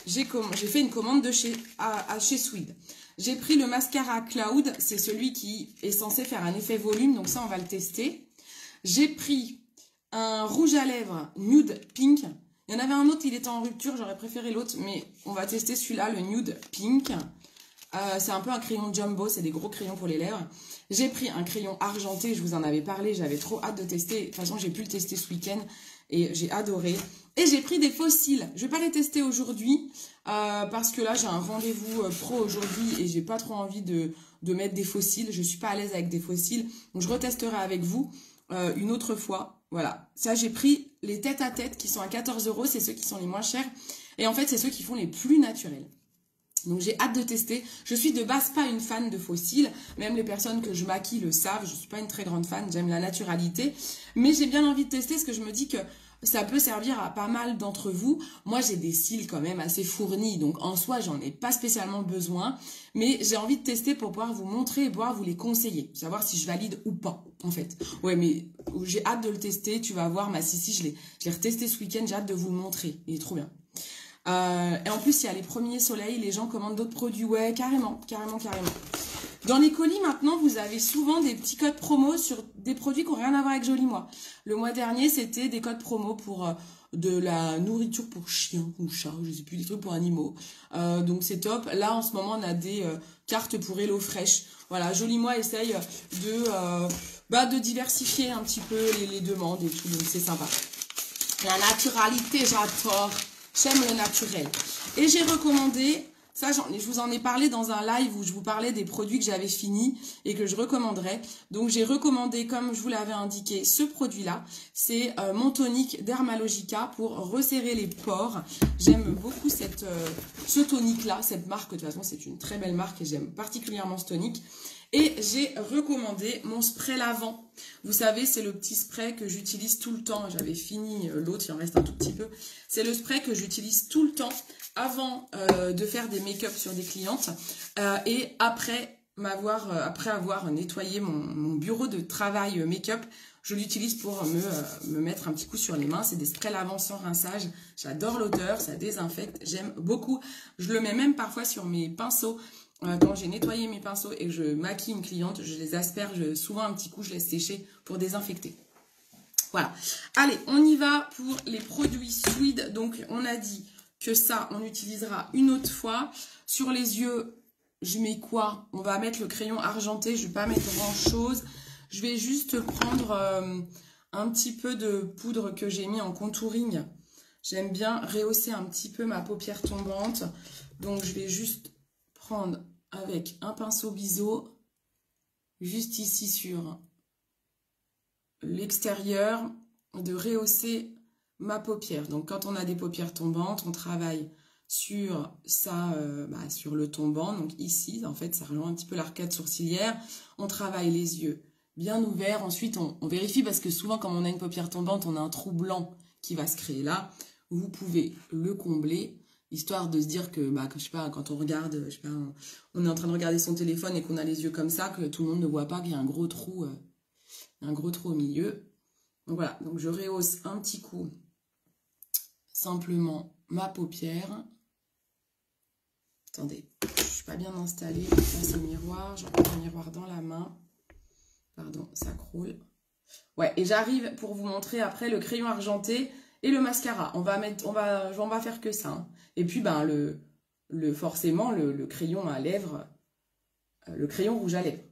j'ai fait une commande chez Swede. J'ai pris le mascara Cloud. C'est celui qui est censé faire un effet volume. Donc, ça, on va le tester. J'ai pris un rouge à lèvres Nude Pink. Il y en avait un autre, il était en rupture. J'aurais préféré l'autre. Mais on va tester celui-là, le Nude Pink. C'est un peu un crayon jumbo, c'est des gros crayons pour les lèvres. J'ai pris un crayon argenté, je vous en avais parlé, j'avais trop hâte de tester. De toute façon, j'ai pu le tester ce week-end et j'ai adoré. Et j'ai pris des fossiles. Je vais pas les tester aujourd'hui parce que là, j'ai un rendez-vous pro aujourd'hui et j'ai pas trop envie de mettre des fossiles. Je suis pas à l'aise avec des fossiles. Donc, je retesterai avec vous une autre fois. Voilà. Ça, j'ai pris les tête à tête qui sont à 14 €. C'est ceux qui sont les moins chers. Et en fait, c'est ceux qui font les plus naturels. Donc j'ai hâte de tester. Je suis de base pas une fan de fossiles. Même les personnes que je maquille le savent. Je suis pas une très grande fan. J'aime la naturalité. Mais j'ai bien envie de tester parce que je me dis que ça peut servir à pas mal d'entre vous. Moi, j'ai des cils quand même assez fournis. Donc en soi, j'en ai pas spécialement besoin. Mais j'ai envie de tester pour pouvoir vous montrer et pouvoir vous les conseiller. Savoir si je valide ou pas, en fait. Ouais, mais j'ai hâte de le tester. Tu vas voir, ma Sissi, je l'ai retesté ce week-end. J'ai hâte de vous le montrer. Il est trop bien. Et en plus, il y a les premiers soleils, les gens commandent d'autres produits. Ouais, carrément. Dans les colis, maintenant, vous avez souvent des petits codes promo sur des produits qui n'ont rien à voir avec Joli Moi. Le mois dernier, c'était des codes promo pour de la nourriture pour chiens ou chats, je sais plus, des trucs pour animaux. Donc c'est top. Là, en ce moment, on a des cartes pour HelloFresh. Voilà, Joli Moi essaye de diversifier un petit peu les demandes et tout, donc c'est sympa. La naturalité, j'adore. J'aime le naturel. Et j'ai recommandé, ça je vous en ai parlé dans un live où je vous parlais des produits que j'avais finis et que je recommanderais. Donc j'ai recommandé, comme je vous l'avais indiqué, ce produit-là. C'est mon tonique Dermalogica pour resserrer les pores. J'aime beaucoup ce tonique-là, cette marque. De toute façon, c'est une très belle marque et j'aime particulièrement ce tonique. Et j'ai recommandé mon spray lavant. Vous savez, c'est le petit spray que j'utilise tout le temps. J'avais fini l'autre, il en reste un tout petit peu. C'est le spray que j'utilise tout le temps avant de faire des make-up sur des clientes et après avoir nettoyé mon bureau de travail make-up. Je l'utilise pour me mettre un petit coup sur les mains. C'est des sprays lavants sans rinçage. J'adore l'odeur, ça désinfecte. J'aime beaucoup. Je le mets même parfois sur mes pinceaux. Quand j'ai nettoyé mes pinceaux et que je maquille une cliente, je les asperge souvent un petit coup, je laisse sécher pour désinfecter. Voilà. Allez, on y va pour les produits Swede. Donc, on a dit que ça, on utilisera une autre fois. Sur les yeux, je mets quoi? On va mettre le crayon argenté. Je ne vais pas mettre grand-chose. Je vais juste prendre un petit peu de poudre que j'ai mis en contouring. J'aime bien rehausser un petit peu ma paupière tombante. Donc, je vais juste prendre avec un pinceau biseau, juste ici sur l'extérieur, de rehausser ma paupière. Donc quand on a des paupières tombantes, on travaille sur ça, sur le tombant. Donc ici, en fait, ça rejoint un petit peu l'arcade sourcilière. On travaille les yeux bien ouverts. Ensuite, on vérifie parce que souvent, quand on a une paupière tombante, on a un trou blanc qui va se créer là. Vous pouvez le combler. Histoire de se dire que, je sais pas, quand on regarde, je sais pas, on est en train de regarder son téléphone et qu'on a les yeux comme ça, que tout le monde ne voit pas qu'il y a un gros trou au milieu. Donc voilà, donc je rehausse un petit coup, simplement ma paupière. Attendez, je suis pas bien installée, là c'est le miroir, je prends le miroir dans la main. Pardon, ça croule. Ouais, et j'arrive pour vous montrer après le crayon argenté et le mascara. On va faire que ça. Hein. Et puis, forcément, le crayon à lèvres, le crayon rouge à lèvres,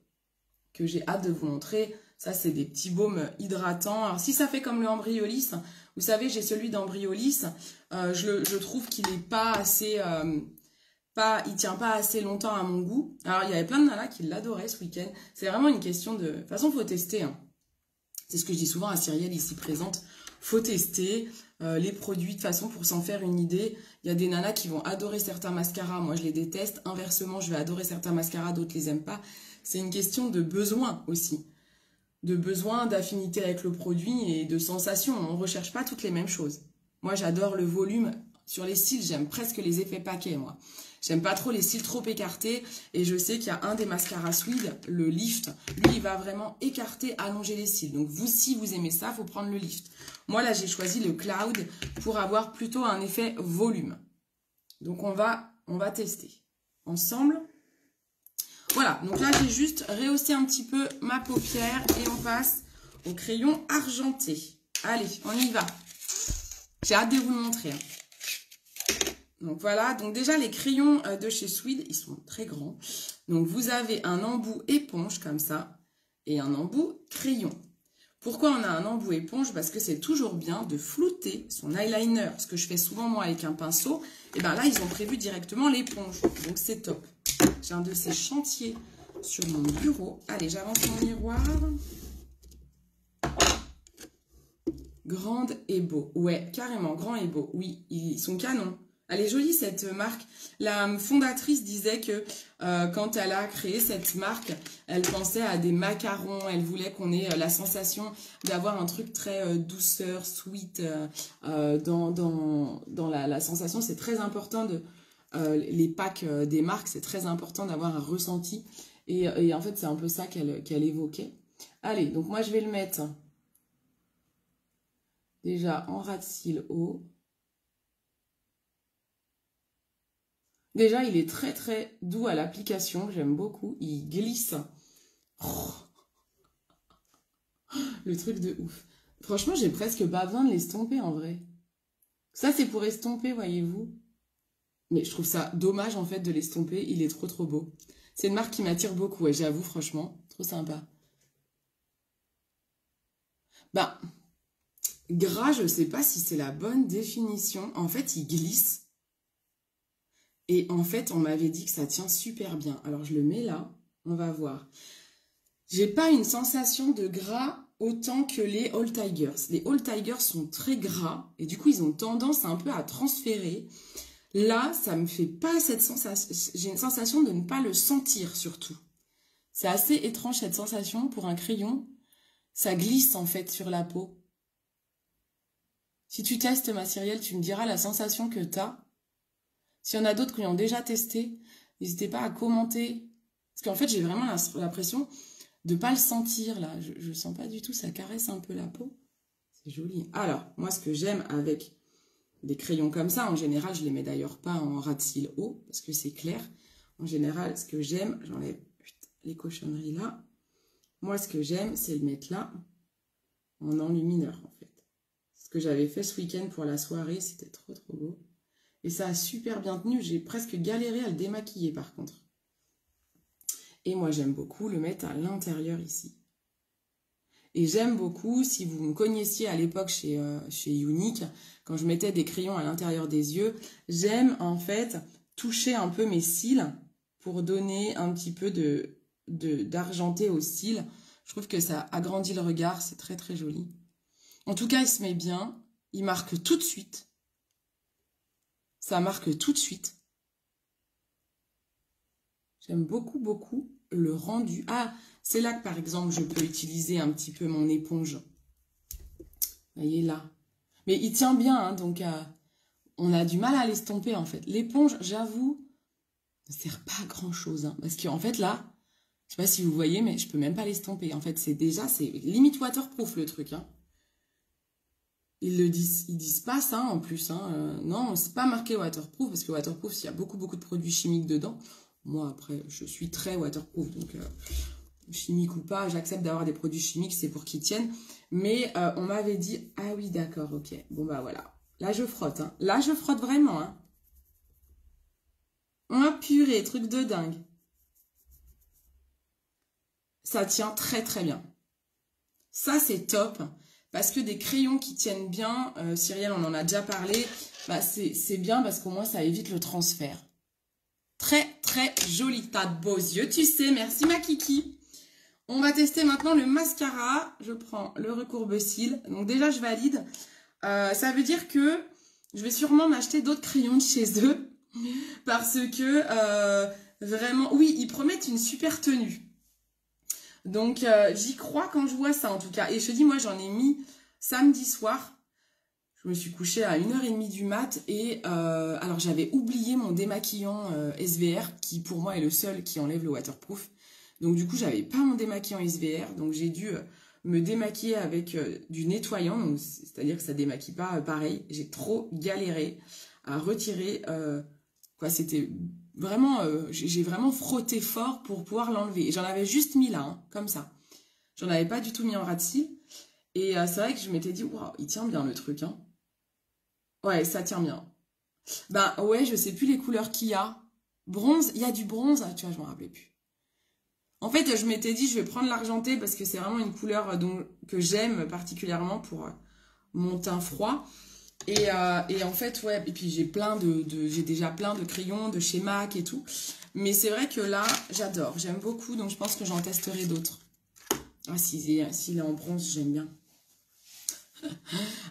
que j'ai hâte de vous montrer. Ça, c'est des petits baumes hydratants. Alors, si ça fait comme le Embryolisse, vous savez, j'ai celui d'Embryolisse. Je trouve qu'il n'est pas assez... il tient pas assez longtemps à mon goût. Alors, il y avait plein de nanas qui l'adoraient ce week-end. C'est vraiment une question de... De toute façon, il faut tester. Hein. C'est ce que je dis souvent à Cyrielle ici présente. Faut tester les produits de toute façon pour s'en faire une idée. Il y a des nanas qui vont adorer certains mascaras. Moi, je les déteste. Inversement, je vais adorer certains mascaras, d'autres les aiment pas. C'est une question de besoin aussi. De besoin, d'affinité avec le produit et de sensation. On ne recherche pas toutes les mêmes choses. Moi, j'adore le volume. Sur les cils, j'aime presque les effets paquets, moi. J'aime pas trop les cils trop écartés. Et je sais qu'il y a un des mascaras Swede, le Lift. Lui, il va vraiment écarter, allonger les cils. Donc, vous, si vous aimez ça, il faut prendre le Lift. Moi, là, j'ai choisi le Cloud pour avoir plutôt un effet volume. Donc, on va tester ensemble. Voilà. Donc là, j'ai juste rehaussé un petit peu ma paupière et on passe au crayon argenté. Allez, on y va. J'ai hâte de vous le montrer. Donc voilà, donc déjà les crayons de chez Swede, ils sont très grands. Donc vous avez un embout éponge comme ça et un embout crayon. Pourquoi on a un embout éponge? Parce que c'est toujours bien de flouter son eyeliner. Ce que je fais souvent moi avec un pinceau. Et bien là, ils ont prévu directement l'éponge. Donc c'est top. J'ai un de ces chantiers sur mon bureau. Allez, j'avance mon miroir. Grande et beau. Ouais, carrément, grand et beau. Oui, ils sont canons. Elle est jolie cette marque. La fondatrice disait que quand elle a créé cette marque, elle pensait à des macarons. Elle voulait qu'on ait la sensation d'avoir un truc très douceur, sweet dans la sensation. C'est très important les packs des marques, c'est très important d'avoir un ressenti. Et en fait, c'est un peu ça qu'elle évoquait. Allez, donc moi je vais le mettre déjà en ras de cils haut. Déjà, il est très très doux à l'application, j'aime beaucoup. Il glisse. Oh, le truc de ouf. Franchement, j'ai presque pas besoin de l'estomper en vrai. Ça, c'est pour estomper, voyez-vous. Mais je trouve ça dommage en fait de l'estomper, il est trop trop beau. C'est une marque qui m'attire beaucoup, et j'avoue, franchement, trop sympa. Bah, gras, je sais pas si c'est la bonne définition. En fait, il glisse. Et en fait, on m'avait dit que ça tient super bien. Alors, je le mets là, on va voir. J'ai pas une sensation de gras autant que les All Tigers. Les All Tigers sont très gras et du coup, ils ont tendance un peu à transférer. Là, ça me fait pas cette sensation. J'ai une sensation de ne pas le sentir surtout. C'est assez étrange cette sensation pour un crayon. Ça glisse en fait sur la peau. Si tu testes ma Cyrielle, tu me diras la sensation que tu as. S'il y en a d'autres qui ont déjà testé, n'hésitez pas à commenter. Parce qu'en fait, j'ai vraiment l'impression de ne pas le sentir là. Je ne sens pas du tout, ça caresse un peu la peau. C'est joli. Alors, moi, ce que j'aime avec des crayons comme ça, en général, je les mets d'ailleurs pas en ras de cils haut, parce que c'est clair. En général, ce que j'aime, j'enlève les cochonneries là. Moi, ce que j'aime, c'est le mettre là, en enlumineur, en fait. Ce que j'avais fait ce week-end pour la soirée, c'était trop trop beau. Et ça a super bien tenu, j'ai presque galéré à le démaquiller par contre. Et moi, j'aime beaucoup le mettre à l'intérieur ici. Et j'aime beaucoup, si vous me connaissiez à l'époque chez Unique, quand je mettais des crayons à l'intérieur des yeux, j'aime en fait toucher un peu mes cils pour donner un petit peu d'argenté aux cils. Je trouve que ça agrandit le regard, c'est très très joli. En tout cas, il se met bien, il marque tout de suite. Ça marque tout de suite. J'aime beaucoup, beaucoup le rendu. Ah, c'est là que, par exemple, je peux utiliser un petit peu mon éponge. Vous voyez, là. Mais il tient bien, hein, donc on a du mal à l'estomper, en fait. L'éponge, j'avoue, ne sert pas à grand-chose. Hein, parce qu'en fait, là, je sais pas si vous voyez, mais je peux même pas l'estomper. En fait, c'est limite waterproof, le truc. Hein. Ils disent pas ça, en plus. Hein. Non, c'est pas marqué waterproof, parce que waterproof, il y a beaucoup, beaucoup de produits chimiques dedans. Moi, après, je suis très waterproof, donc chimique ou pas, j'accepte d'avoir des produits chimiques, c'est pour qu'ils tiennent. Mais on m'avait dit, ah oui, d'accord, ok. Bon, bah voilà. Là, je frotte. Hein. Là, je frotte vraiment. Hein. Oh, purée, truc de dingue. Ça tient très, très bien. Ça, c'est top. Parce que des crayons qui tiennent bien, Cyrielle, on en a déjà parlé, bah, c'est bien parce qu'au moins, ça évite le transfert. Très, très joli. T'as de beaux yeux, tu sais. Merci, ma kiki. On va tester maintenant le mascara. Je prends le recourbe-cils. Donc déjà, je valide. Ça veut dire que je vais sûrement m'acheter d'autres crayons de chez eux. Parce que, vraiment, oui, ils promettent une super tenue. Donc, j'y crois quand je vois ça, en tout cas. Et je te dis, moi, j'en ai mis samedi soir. Je me suis couchée à 1h30 du mat. Et alors, j'avais oublié mon démaquillant SVR, qui pour moi est le seul qui enlève le waterproof. Donc, du coup, j'avais pas mon démaquillant SVR. Donc, j'ai dû me démaquiller avec du nettoyant. C'est-à-dire que ça démaquille pas pareil. J'ai trop galéré à retirer. C'était vraiment... j'ai vraiment frotté fort pour pouvoir l'enlever. Et j'en avais juste mis là, hein, comme ça. J'en avais pas du tout mis en ras de cils. Et c'est vrai que je m'étais dit, waouh, il tient bien le truc. Hein. Ouais, ça tient bien. Bah ouais, je sais plus les couleurs qu'il y a. Bronze, il y a du bronze. Ah, tu vois, je m'en rappelais plus. En fait, je m'étais dit, je vais prendre l'argenté parce que c'est vraiment une couleur que j'aime particulièrement pour mon teint froid. Et en fait, ouais, et puis j'ai j'ai déjà plein de crayons de chez MAC et tout. Mais c'est vrai que là, j'adore, j'aime beaucoup, donc je pense que j'en testerai d'autres. Ah, s'il est en bronze, j'aime bien.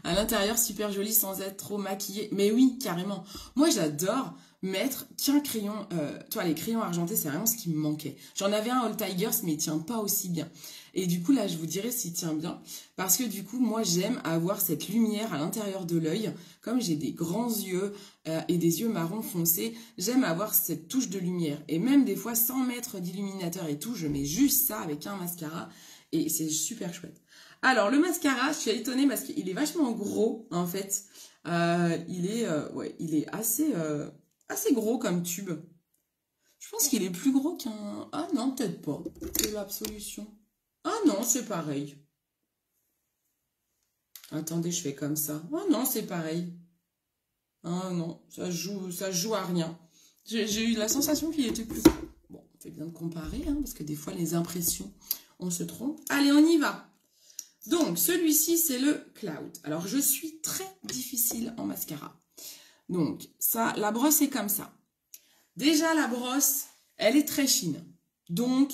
À l'intérieur, super joli sans être trop maquillé. Mais oui, carrément. Moi, j'adore mettre qu'un crayon. Toi, les crayons argentés, c'est vraiment ce qui me manquait. J'en avais un All Tigers, mais il tient pas aussi bien. Et du coup, là, je vous dirai s'il tient bien. Parce que du coup, moi, j'aime avoir cette lumière à l'intérieur de l'œil. Comme j'ai des grands yeux et des yeux marron foncé, j'aime avoir cette touche de lumière. Et même des fois, sans mettre d'illuminateur et tout, je mets juste ça avec un mascara. Et c'est super chouette. Alors, le mascara, je suis étonnée parce qu'il est vachement gros, en fait. Il est assez assez gros comme tube. Je pense qu'il est plus gros qu'un... Ah non, peut-être pas. C'est l'Absolution. Ah non, c'est pareil. Attendez, je fais comme ça. Ah non, c'est pareil. Ah non, ça joue à rien. J'ai eu la sensation qu'il était plus gros. Bon, on fait bien de comparer, hein, parce que des fois, les impressions, on se trompe. Allez, on y va. Donc, celui-ci, c'est le Cloud. Alors, je suis très difficile en mascara. Donc, ça, la brosse est comme ça. Déjà, la brosse, elle est très fine. Donc,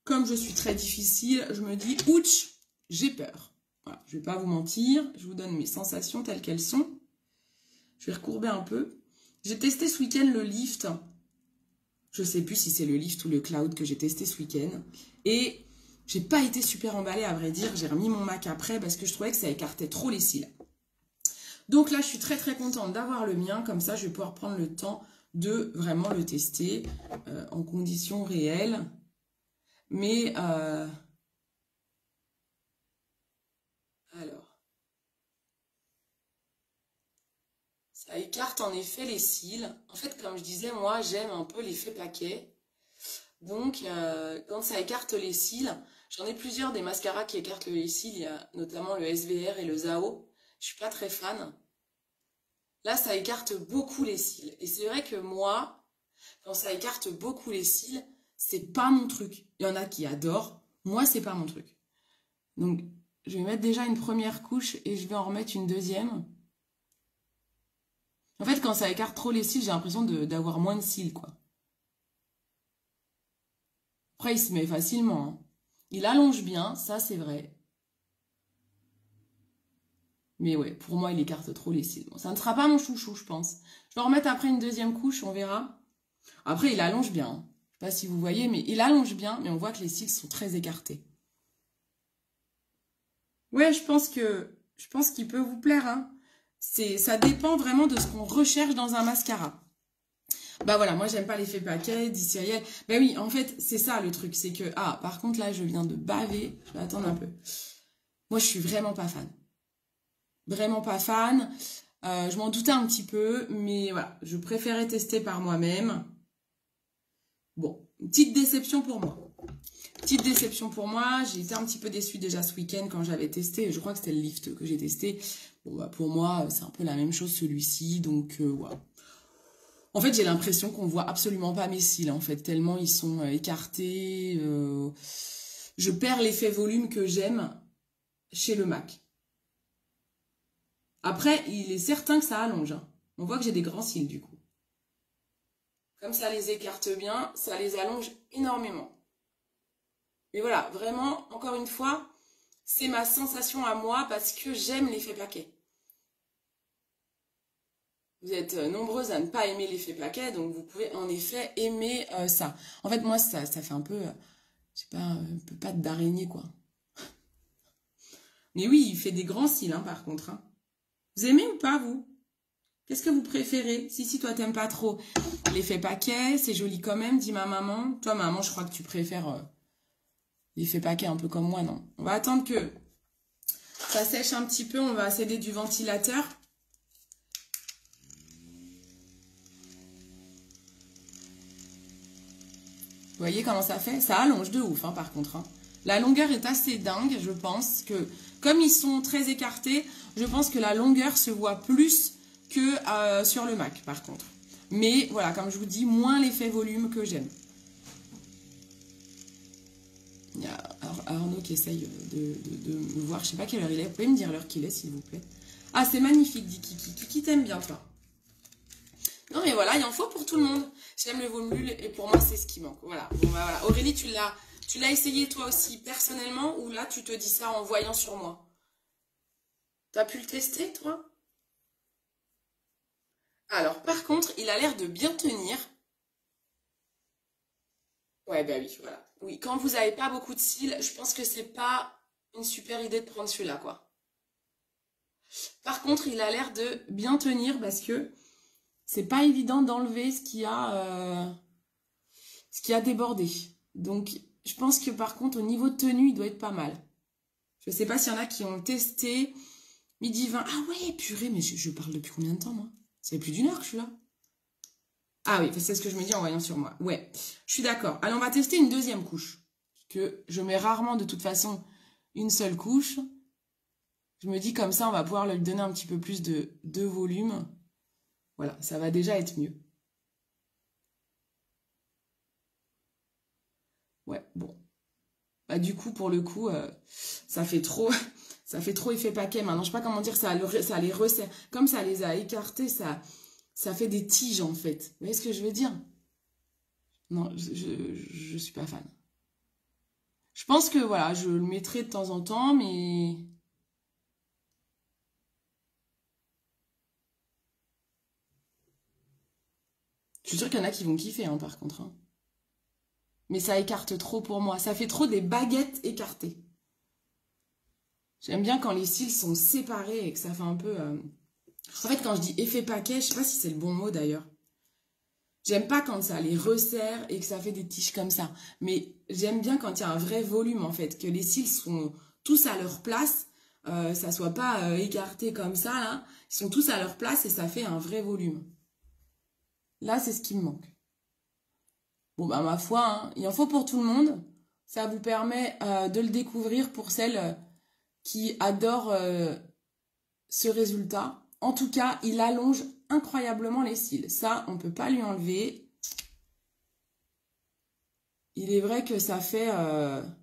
comme je suis très difficile, je me dis, ouch, j'ai peur. Voilà, je ne vais pas vous mentir, je vous donne mes sensations telles qu'elles sont. Je vais recourber un peu. J'ai testé ce week-end le Lift. Je ne sais plus si c'est le Lift ou le Cloud que j'ai testé ce week-end. Et j'ai pas été super emballée, à vrai dire. J'ai remis mon MAC après parce que je trouvais que ça écartait trop les cils. Donc là, je suis très très contente d'avoir le mien. Comme ça, je vais pouvoir prendre le temps de vraiment le tester en conditions réelles. Mais, alors, ça écarte en effet les cils. En fait, comme je disais, moi, j'aime un peu l'effet paquet. Donc, quand ça écarte les cils, j'en ai plusieurs des mascaras qui écartent les cils. Il y a notamment le SVR et le Zao. Je suis pas très fan. Là, ça écarte beaucoup les cils. Et c'est vrai que moi, quand ça écarte beaucoup les cils, c'est pas mon truc. Il y en a qui adorent. Moi, c'est pas mon truc. Donc, je vais mettre déjà une première couche et je vais en remettre une deuxième. En fait, quand ça écarte trop les cils, j'ai l'impression d'avoir moins de cils, quoi. Après, il se met facilement, hein. Il allonge bien, ça c'est vrai. Mais ouais, pour moi, il écarte trop les cils. Bon, ça ne sera pas mon chouchou, je pense. Je vais en remettre après une deuxième couche, on verra. Après, il allonge bien, hein. Je sais pas si vous voyez, mais il allonge bien, mais on voit que les cils sont très écartés. Ouais, je pense qu'il peut vous plaire, hein. Ça dépend vraiment de ce qu'on recherche dans un mascara. Bah voilà, moi j'aime pas l'effet paquet, dit Cyrielle. Bah oui, en fait, c'est ça le truc, c'est que... Ah, par contre là, je viens de baver, je vais attendre un peu. Moi, je suis vraiment pas fan. Vraiment pas fan. Je m'en doutais un petit peu, mais voilà, je préférais tester par moi-même. Bon, une petite déception pour moi. Petite déception pour moi, j'ai été un petit peu déçue déjà ce week-end quand j'avais testé, je crois que c'était le Lift que j'ai testé. Bon bah pour moi, c'est un peu la même chose celui-ci, donc voilà. En fait, j'ai l'impression qu'on voit absolument pas mes cils, en fait, tellement ils sont écartés. Je perds l'effet volume que j'aime chez le MAC. Après, il est certain que ça allonge, hein. On voit que j'ai des grands cils, du coup. Comme ça les écarte bien, ça les allonge énormément. Mais voilà, vraiment, encore une fois, c'est ma sensation à moi parce que j'aime l'effet paquet. Vous êtes nombreuses à ne pas aimer l'effet paquet, donc vous pouvez en effet aimer ça. En fait, moi, ça fait un peu, je sais pas, un peu patte d'araignée, quoi. Mais oui, il fait des grands cils, hein, par contre, hein. Vous aimez ou pas, vous? Qu'est-ce que vous préférez? Si, toi, t'aimes pas trop l'effet paquet, c'est joli quand même, dit ma maman. Toi, maman, je crois que tu préfères l'effet paquet un peu comme moi, non? On va attendre que ça sèche un petit peu, on va s'aider du ventilateur. Vous voyez comment ça fait? Ça allonge de ouf, hein, par contre, hein. La longueur est assez dingue, je pense que, comme ils sont très écartés, je pense que la longueur se voit plus que sur le MAC, par contre. Mais voilà, comme je vous dis, moins l'effet volume que j'aime. Il y a Arnaud qui essaye de me voir, je sais pas quelle heure il est. Vous pouvez me dire l'heure qu'il est, s'il vous plaît? Ah, c'est magnifique, dit Kiki. Kiki, t'aimes bien, toi? Non, mais voilà, il en faut pour tout le monde. J'aime le volume et pour moi, c'est ce qui manque. Voilà. Bon, bah, voilà. Aurélie, tu l'as essayé toi aussi personnellement ou là, tu te dis ça en voyant sur moi? T'as pu le tester, toi? Alors, par contre, il a l'air de bien tenir. Ouais, bah oui, voilà. Oui, quand vous n'avez pas beaucoup de cils, je pense que c'est pas une super idée de prendre celui-là, quoi. Par contre, il a l'air de bien tenir parce que c'est pas évident d'enlever ce qui a débordé. Donc, je pense que par contre, au niveau de tenue, il doit être pas mal. Je sais pas s'il y en a qui ont testé. Midi 20. Ah ouais, purée, mais je parle depuis combien de temps, moi? Ça fait plus d'une heure que je suis là. Ah oui, c'est ce que je me dis en voyant sur moi. Ouais, je suis d'accord. Allez, on va tester une deuxième couche. Que je mets rarement de toute façon une seule couche. Je me dis comme ça, on va pouvoir lui donner un petit peu plus de volume. Voilà, ça va déjà être mieux. Ouais, bon. Bah, du coup, pour le coup, ça fait trop, ça fait trop effet paquet. Maintenant, je sais pas comment dire, ça les resserre. Comme ça les a écartés, ça fait des tiges en fait. Vous voyez ce que je veux dire? Non, je suis pas fan. Je pense que voilà, je le mettrai de temps en temps, mais je suis sûre qu'il y en a qui vont kiffer, hein, par contre, hein. Mais ça écarte trop pour moi. Ça fait trop des baguettes écartées. J'aime bien quand les cils sont séparés et que ça fait un peu... En fait, quand je dis effet paquet, je sais pas si c'est le bon mot d'ailleurs. J'aime pas quand ça les resserre et que ça fait des tiges comme ça. Mais j'aime bien quand il y a un vrai volume, en fait. Que les cils sont tous à leur place. Ça soit pas écarté comme ça, là. Ils sont tous à leur place et ça fait un vrai volume. Là, c'est ce qui me manque. Bon, bah, ma foi, hein, il en faut pour tout le monde. Ça vous permet de le découvrir pour celles qui adorent ce résultat. En tout cas, il allonge incroyablement les cils. Ça, on peut pas lui enlever. Il est vrai que ça fait un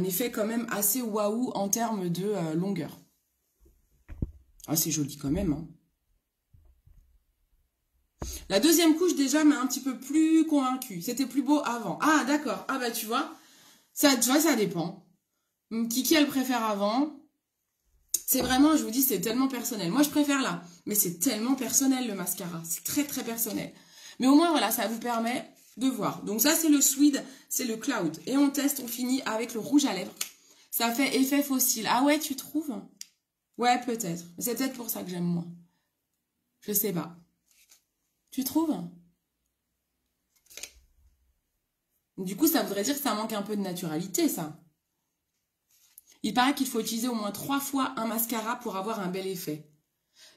effet quand même assez waouh en termes de longueur. Ah, c'est joli quand même, hein. La deuxième couche, déjà, m'a un petit peu plus convaincue. C'était plus beau avant. Ah, d'accord. Ah, bah, tu vois, ça dépend. Kiki, elle préfère avant. C'est vraiment, je vous dis, c'est tellement personnel. Moi, je préfère là. Mais c'est tellement personnel, le mascara. C'est très, très personnel. Mais au moins, voilà, ça vous permet de voir. Donc ça, c'est le Swede, c'est le Cloud. Et on teste, on finit avec le rouge à lèvres. Ça fait effet fossile. Ah ouais, tu trouves? Ouais, peut-être. C'est peut-être pour ça que j'aime moins. Je sais pas. Tu trouves? Du coup, ça voudrait dire que ça manque un peu de naturalité, ça. Il paraît qu'il faut utiliser au moins 3 fois un mascara pour avoir un bel effet.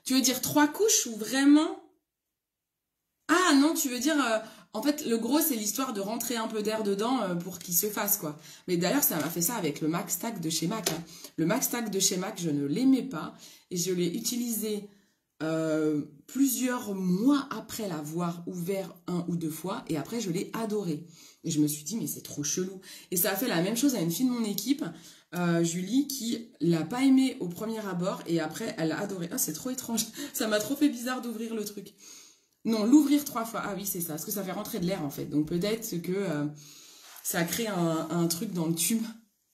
Tu veux dire 3 couches ou vraiment... Ah non, tu veux dire... en fait, le gros, c'est l'histoire de rentrer un peu d'air dedans pour qu'il se fasse, quoi. Mais d'ailleurs, ça m'a fait ça avec le Max Tack de chez MAC, hein. Le Max Tack de chez MAC, je ne l'aimais pas. Et je l'ai utilisé plusieurs mois après l'avoir ouvert 1 ou 2 fois. Et après, je l'ai adoré. Et je me suis dit, mais c'est trop chelou. Et ça a fait la même chose à une fille de mon équipe, Julie, qui l'a pas aimé au premier abord. Et après, elle a adoré. Ah, c'est trop étrange. Ça m'a trop fait bizarre d'ouvrir le truc. Non, l'ouvrir 3 fois. Ah oui, c'est ça. Parce que ça fait rentrer de l'air, en fait. Donc peut-être que ça crée un truc dans le tube.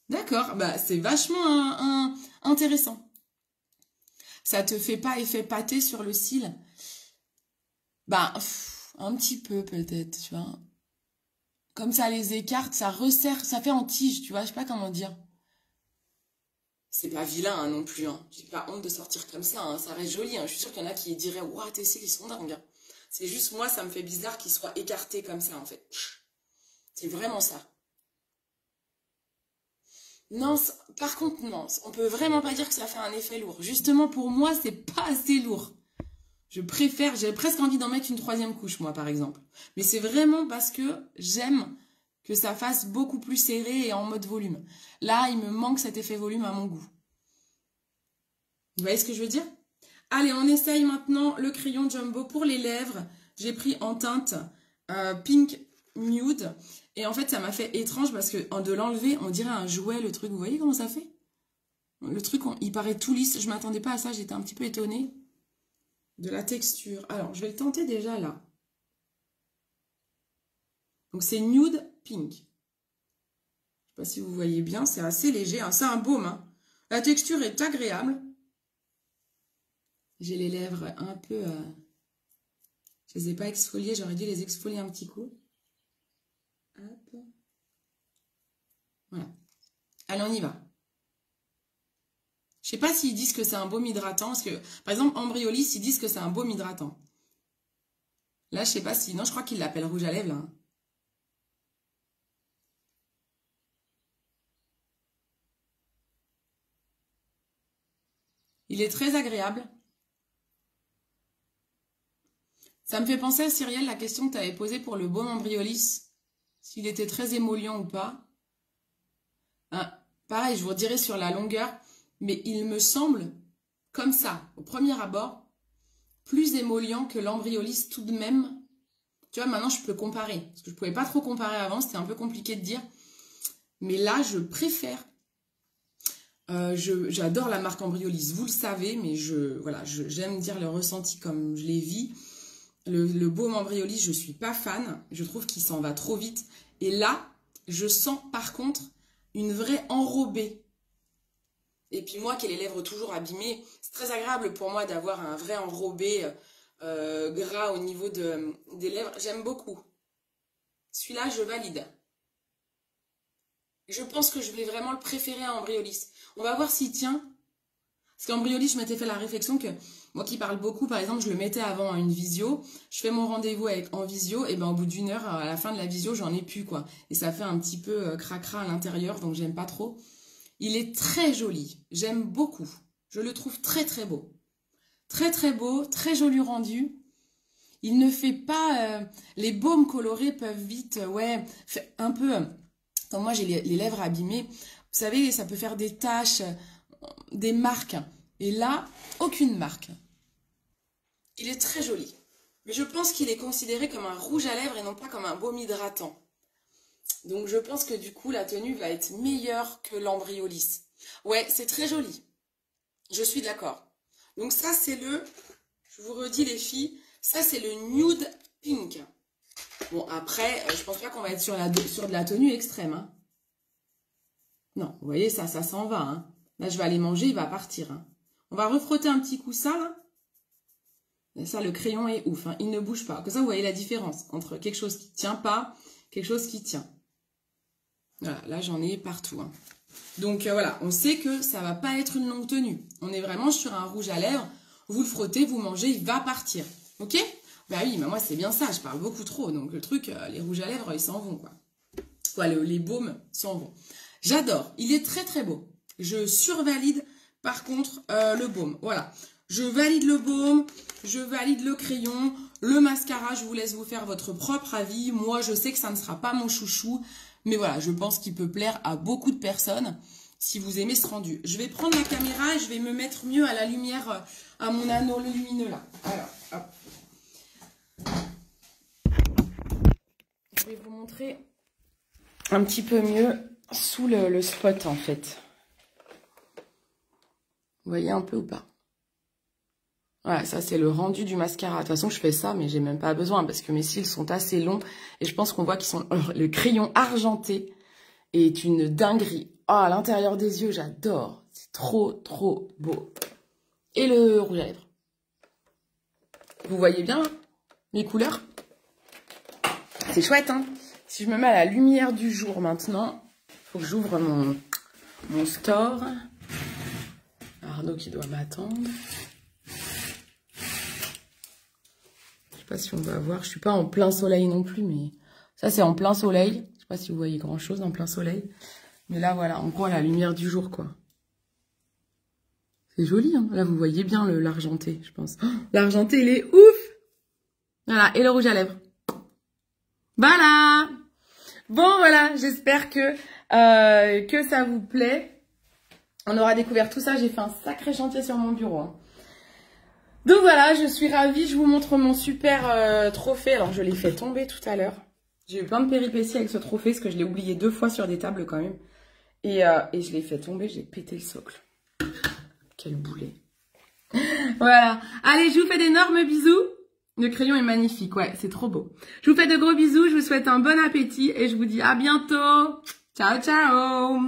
D'accord. Bah, c'est vachement intéressant. Ça te fait pas effet pâté sur le cil? Bah, un petit peu peut-être, tu vois. Comme ça les écarte, ça resserre, ça fait en tige, tu vois. Je sais pas comment dire. C'est pas vilain hein, non plus. Hein. J'ai pas honte de sortir comme ça. Hein. Ça reste joli. Hein. Je suis sûre qu'il y en a qui diraient, waouh, tes cils, ils sont dingues. Hein. C'est juste moi, ça me fait bizarre qu'ils soient écartés comme ça, en fait. C'est vraiment ça. Non, par contre, non. On peut vraiment pas dire que ça fait un effet lourd. Justement, pour moi, c'est pas assez lourd. Je préfère, j'ai presque envie d'en mettre une 3e couche, moi, par exemple. Mais c'est vraiment parce que j'aime que ça fasse beaucoup plus serré et en mode volume. Là, il me manque cet effet volume à mon goût. Vous voyez ce que je veux dire? Allez, on essaye maintenant le crayon Jumbo pour les lèvres. J'ai pris en teinte Pink Nude. Et en fait, ça m'a fait étrange parce que de l'enlever, on dirait un jouet, le truc. Vous voyez comment ça fait? Le truc, il paraît tout lisse. Je m'attendais pas à ça, j'étais un petit peu étonnée de la texture. Alors, je vais le tenter déjà là. Donc, c'est Nude Pink. Je sais pas si vous voyez bien, c'est assez léger. Hein. C'est un baume. Hein. La texture est agréable. J'ai les lèvres un peu... je les ai pas exfoliées, j'aurais dû les exfolier un petit coup. Hop. Voilà. Allez, on y va. Je sais pas s'ils disent que c'est un baume hydratant, parce que, par exemple, Embryolisse, ils disent que c'est un baume hydratant. Là, je sais pas si... Non, je crois qu'ils l'appellent rouge à lèvres, là. Hein. Il est très agréable. Ça me fait penser à Cyrielle, la question que tu avais posée pour le baume Embryolisse, s'il était très émollient ou pas. Hein, pareil, je vous redirai sur la longueur, mais il me semble, comme ça, au premier abord, plus émollient que l'Embryolisse tout de même. Tu vois, maintenant je peux comparer, parce que je ne pouvais pas trop comparer avant, c'était un peu compliqué de dire. Mais là, je préfère. J'adore la marque Embryolisse, vous le savez, mais j'aime dire le ressenti comme je les vis. Le baume Embryolisse, je suis pas fan. Je trouve qu'il s'en va trop vite. Et là, je sens par contre une vraie enrobée. Et puis moi qui ai les lèvres toujours abîmées, c'est très agréable pour moi d'avoir un vrai enrobé gras au niveau des lèvres. J'aime beaucoup. Celui-là, je valide. Je pense que je vais vraiment le préférer à Embryolisse. On va voir s'il tient. Parce qu'Embryolisse, je m'étais fait la réflexion que moi qui parle beaucoup, par exemple, je le mettais avant à une visio. Je fais mon rendez-vous en visio, et ben au bout d'une heure, à la fin de la visio, j'en ai plus, quoi. Et ça fait un petit peu cracra à l'intérieur, donc j'aime pas trop. Il est très joli. J'aime beaucoup. Je le trouve très très beau. Très très beau, très joli rendu. Il ne fait pas... les baumes colorés peuvent vite, un peu... quand moi j'ai les lèvres abîmées, vous savez, ça peut faire des taches, des marques. Et là, aucune marque. Il est très joli. Mais je pense qu'il est considéré comme un rouge à lèvres et non pas comme un baume hydratant. Donc je pense que du coup, la tenue va être meilleure que l'Embryolisse. Ouais, c'est très joli. Je suis d'accord. Donc ça, c'est je vous redis les filles, ça c'est le nude pink. Bon, après, je pense pas qu'on va être sur de la tenue extrême. Hein. Non, vous voyez, ça s'en va. Hein. Là, je vais aller manger, il va partir. Hein. On va refrotter un petit coup ça, là. Et ça, le crayon est ouf. Hein. Il ne bouge pas. Comme ça, vous voyez la différence entre quelque chose qui ne tient pas, quelque chose qui tient. Voilà, là, j'en ai partout. Hein. Donc, voilà, on sait que ça va pas être une longue tenue. On est vraiment sur un rouge à lèvres. Vous le frottez, vous mangez, il va partir. Ok ? Bah oui, mais moi, c'est bien ça. Je parle beaucoup trop. Donc, le truc, les rouges à lèvres, ils s'en vont, quoi. Les baumes s'en vont. J'adore. Il est très, très beau. Je survalide, par contre, le baume. Voilà. Je valide le baume. Je valide le crayon. Le mascara, je vous laisse vous faire votre propre avis. Moi, je sais que ça ne sera pas mon chouchou. Mais voilà, je pense qu'il peut plaire à beaucoup de personnes si vous aimez ce rendu. Je vais prendre la caméra et je vais me mettre mieux à la lumière, à mon anneau lumineux là. Alors, hop. Je vais vous montrer un petit peu mieux sous le spot en fait. Vous voyez un peu ou pas? Voilà, ça c'est le rendu du mascara. De toute façon, je fais ça, mais j'ai même pas besoin parce que mes cils sont assez longs. Et je pense qu'on voit qu'ils sont... le crayon argenté est une dinguerie. Oh, à l'intérieur des yeux, j'adore. C'est trop, trop beau. Et le rouge à lèvres. Vous voyez bien hein, les couleurs? C'est chouette, hein? Si je me mets à la lumière du jour maintenant, il faut que j'ouvre mon store. Arnaud qui doit m'attendre. Je sais pas si on va voir. Je suis pas en plein soleil non plus, mais ça c'est en plein soleil. Je sais pas si vous voyez grand chose en plein soleil. Mais là voilà, on prend la lumière du jour quoi. C'est joli, hein. Là vous voyez bien l'argenté, je pense. Oh, l'argenté il est ouf. Voilà, et le rouge à lèvres. Voilà. Bon voilà, j'espère que ça vous plaît. On aura découvert tout ça. J'ai fait un sacré chantier sur mon bureau. Hein. Donc voilà, je suis ravie. Je vous montre mon super trophée. Alors je l'ai fait tomber tout à l'heure. J'ai eu plein de péripéties avec ce trophée parce que je l'ai oublié 2 fois sur des tables quand même. Et je l'ai fait tomber. J'ai pété le socle. Quel boulet. Voilà. Allez, je vous fais d'énormes bisous. Le crayon est magnifique. Ouais, c'est trop beau. Je vous fais de gros bisous. Je vous souhaite un bon appétit et je vous dis à bientôt. Ciao, ciao.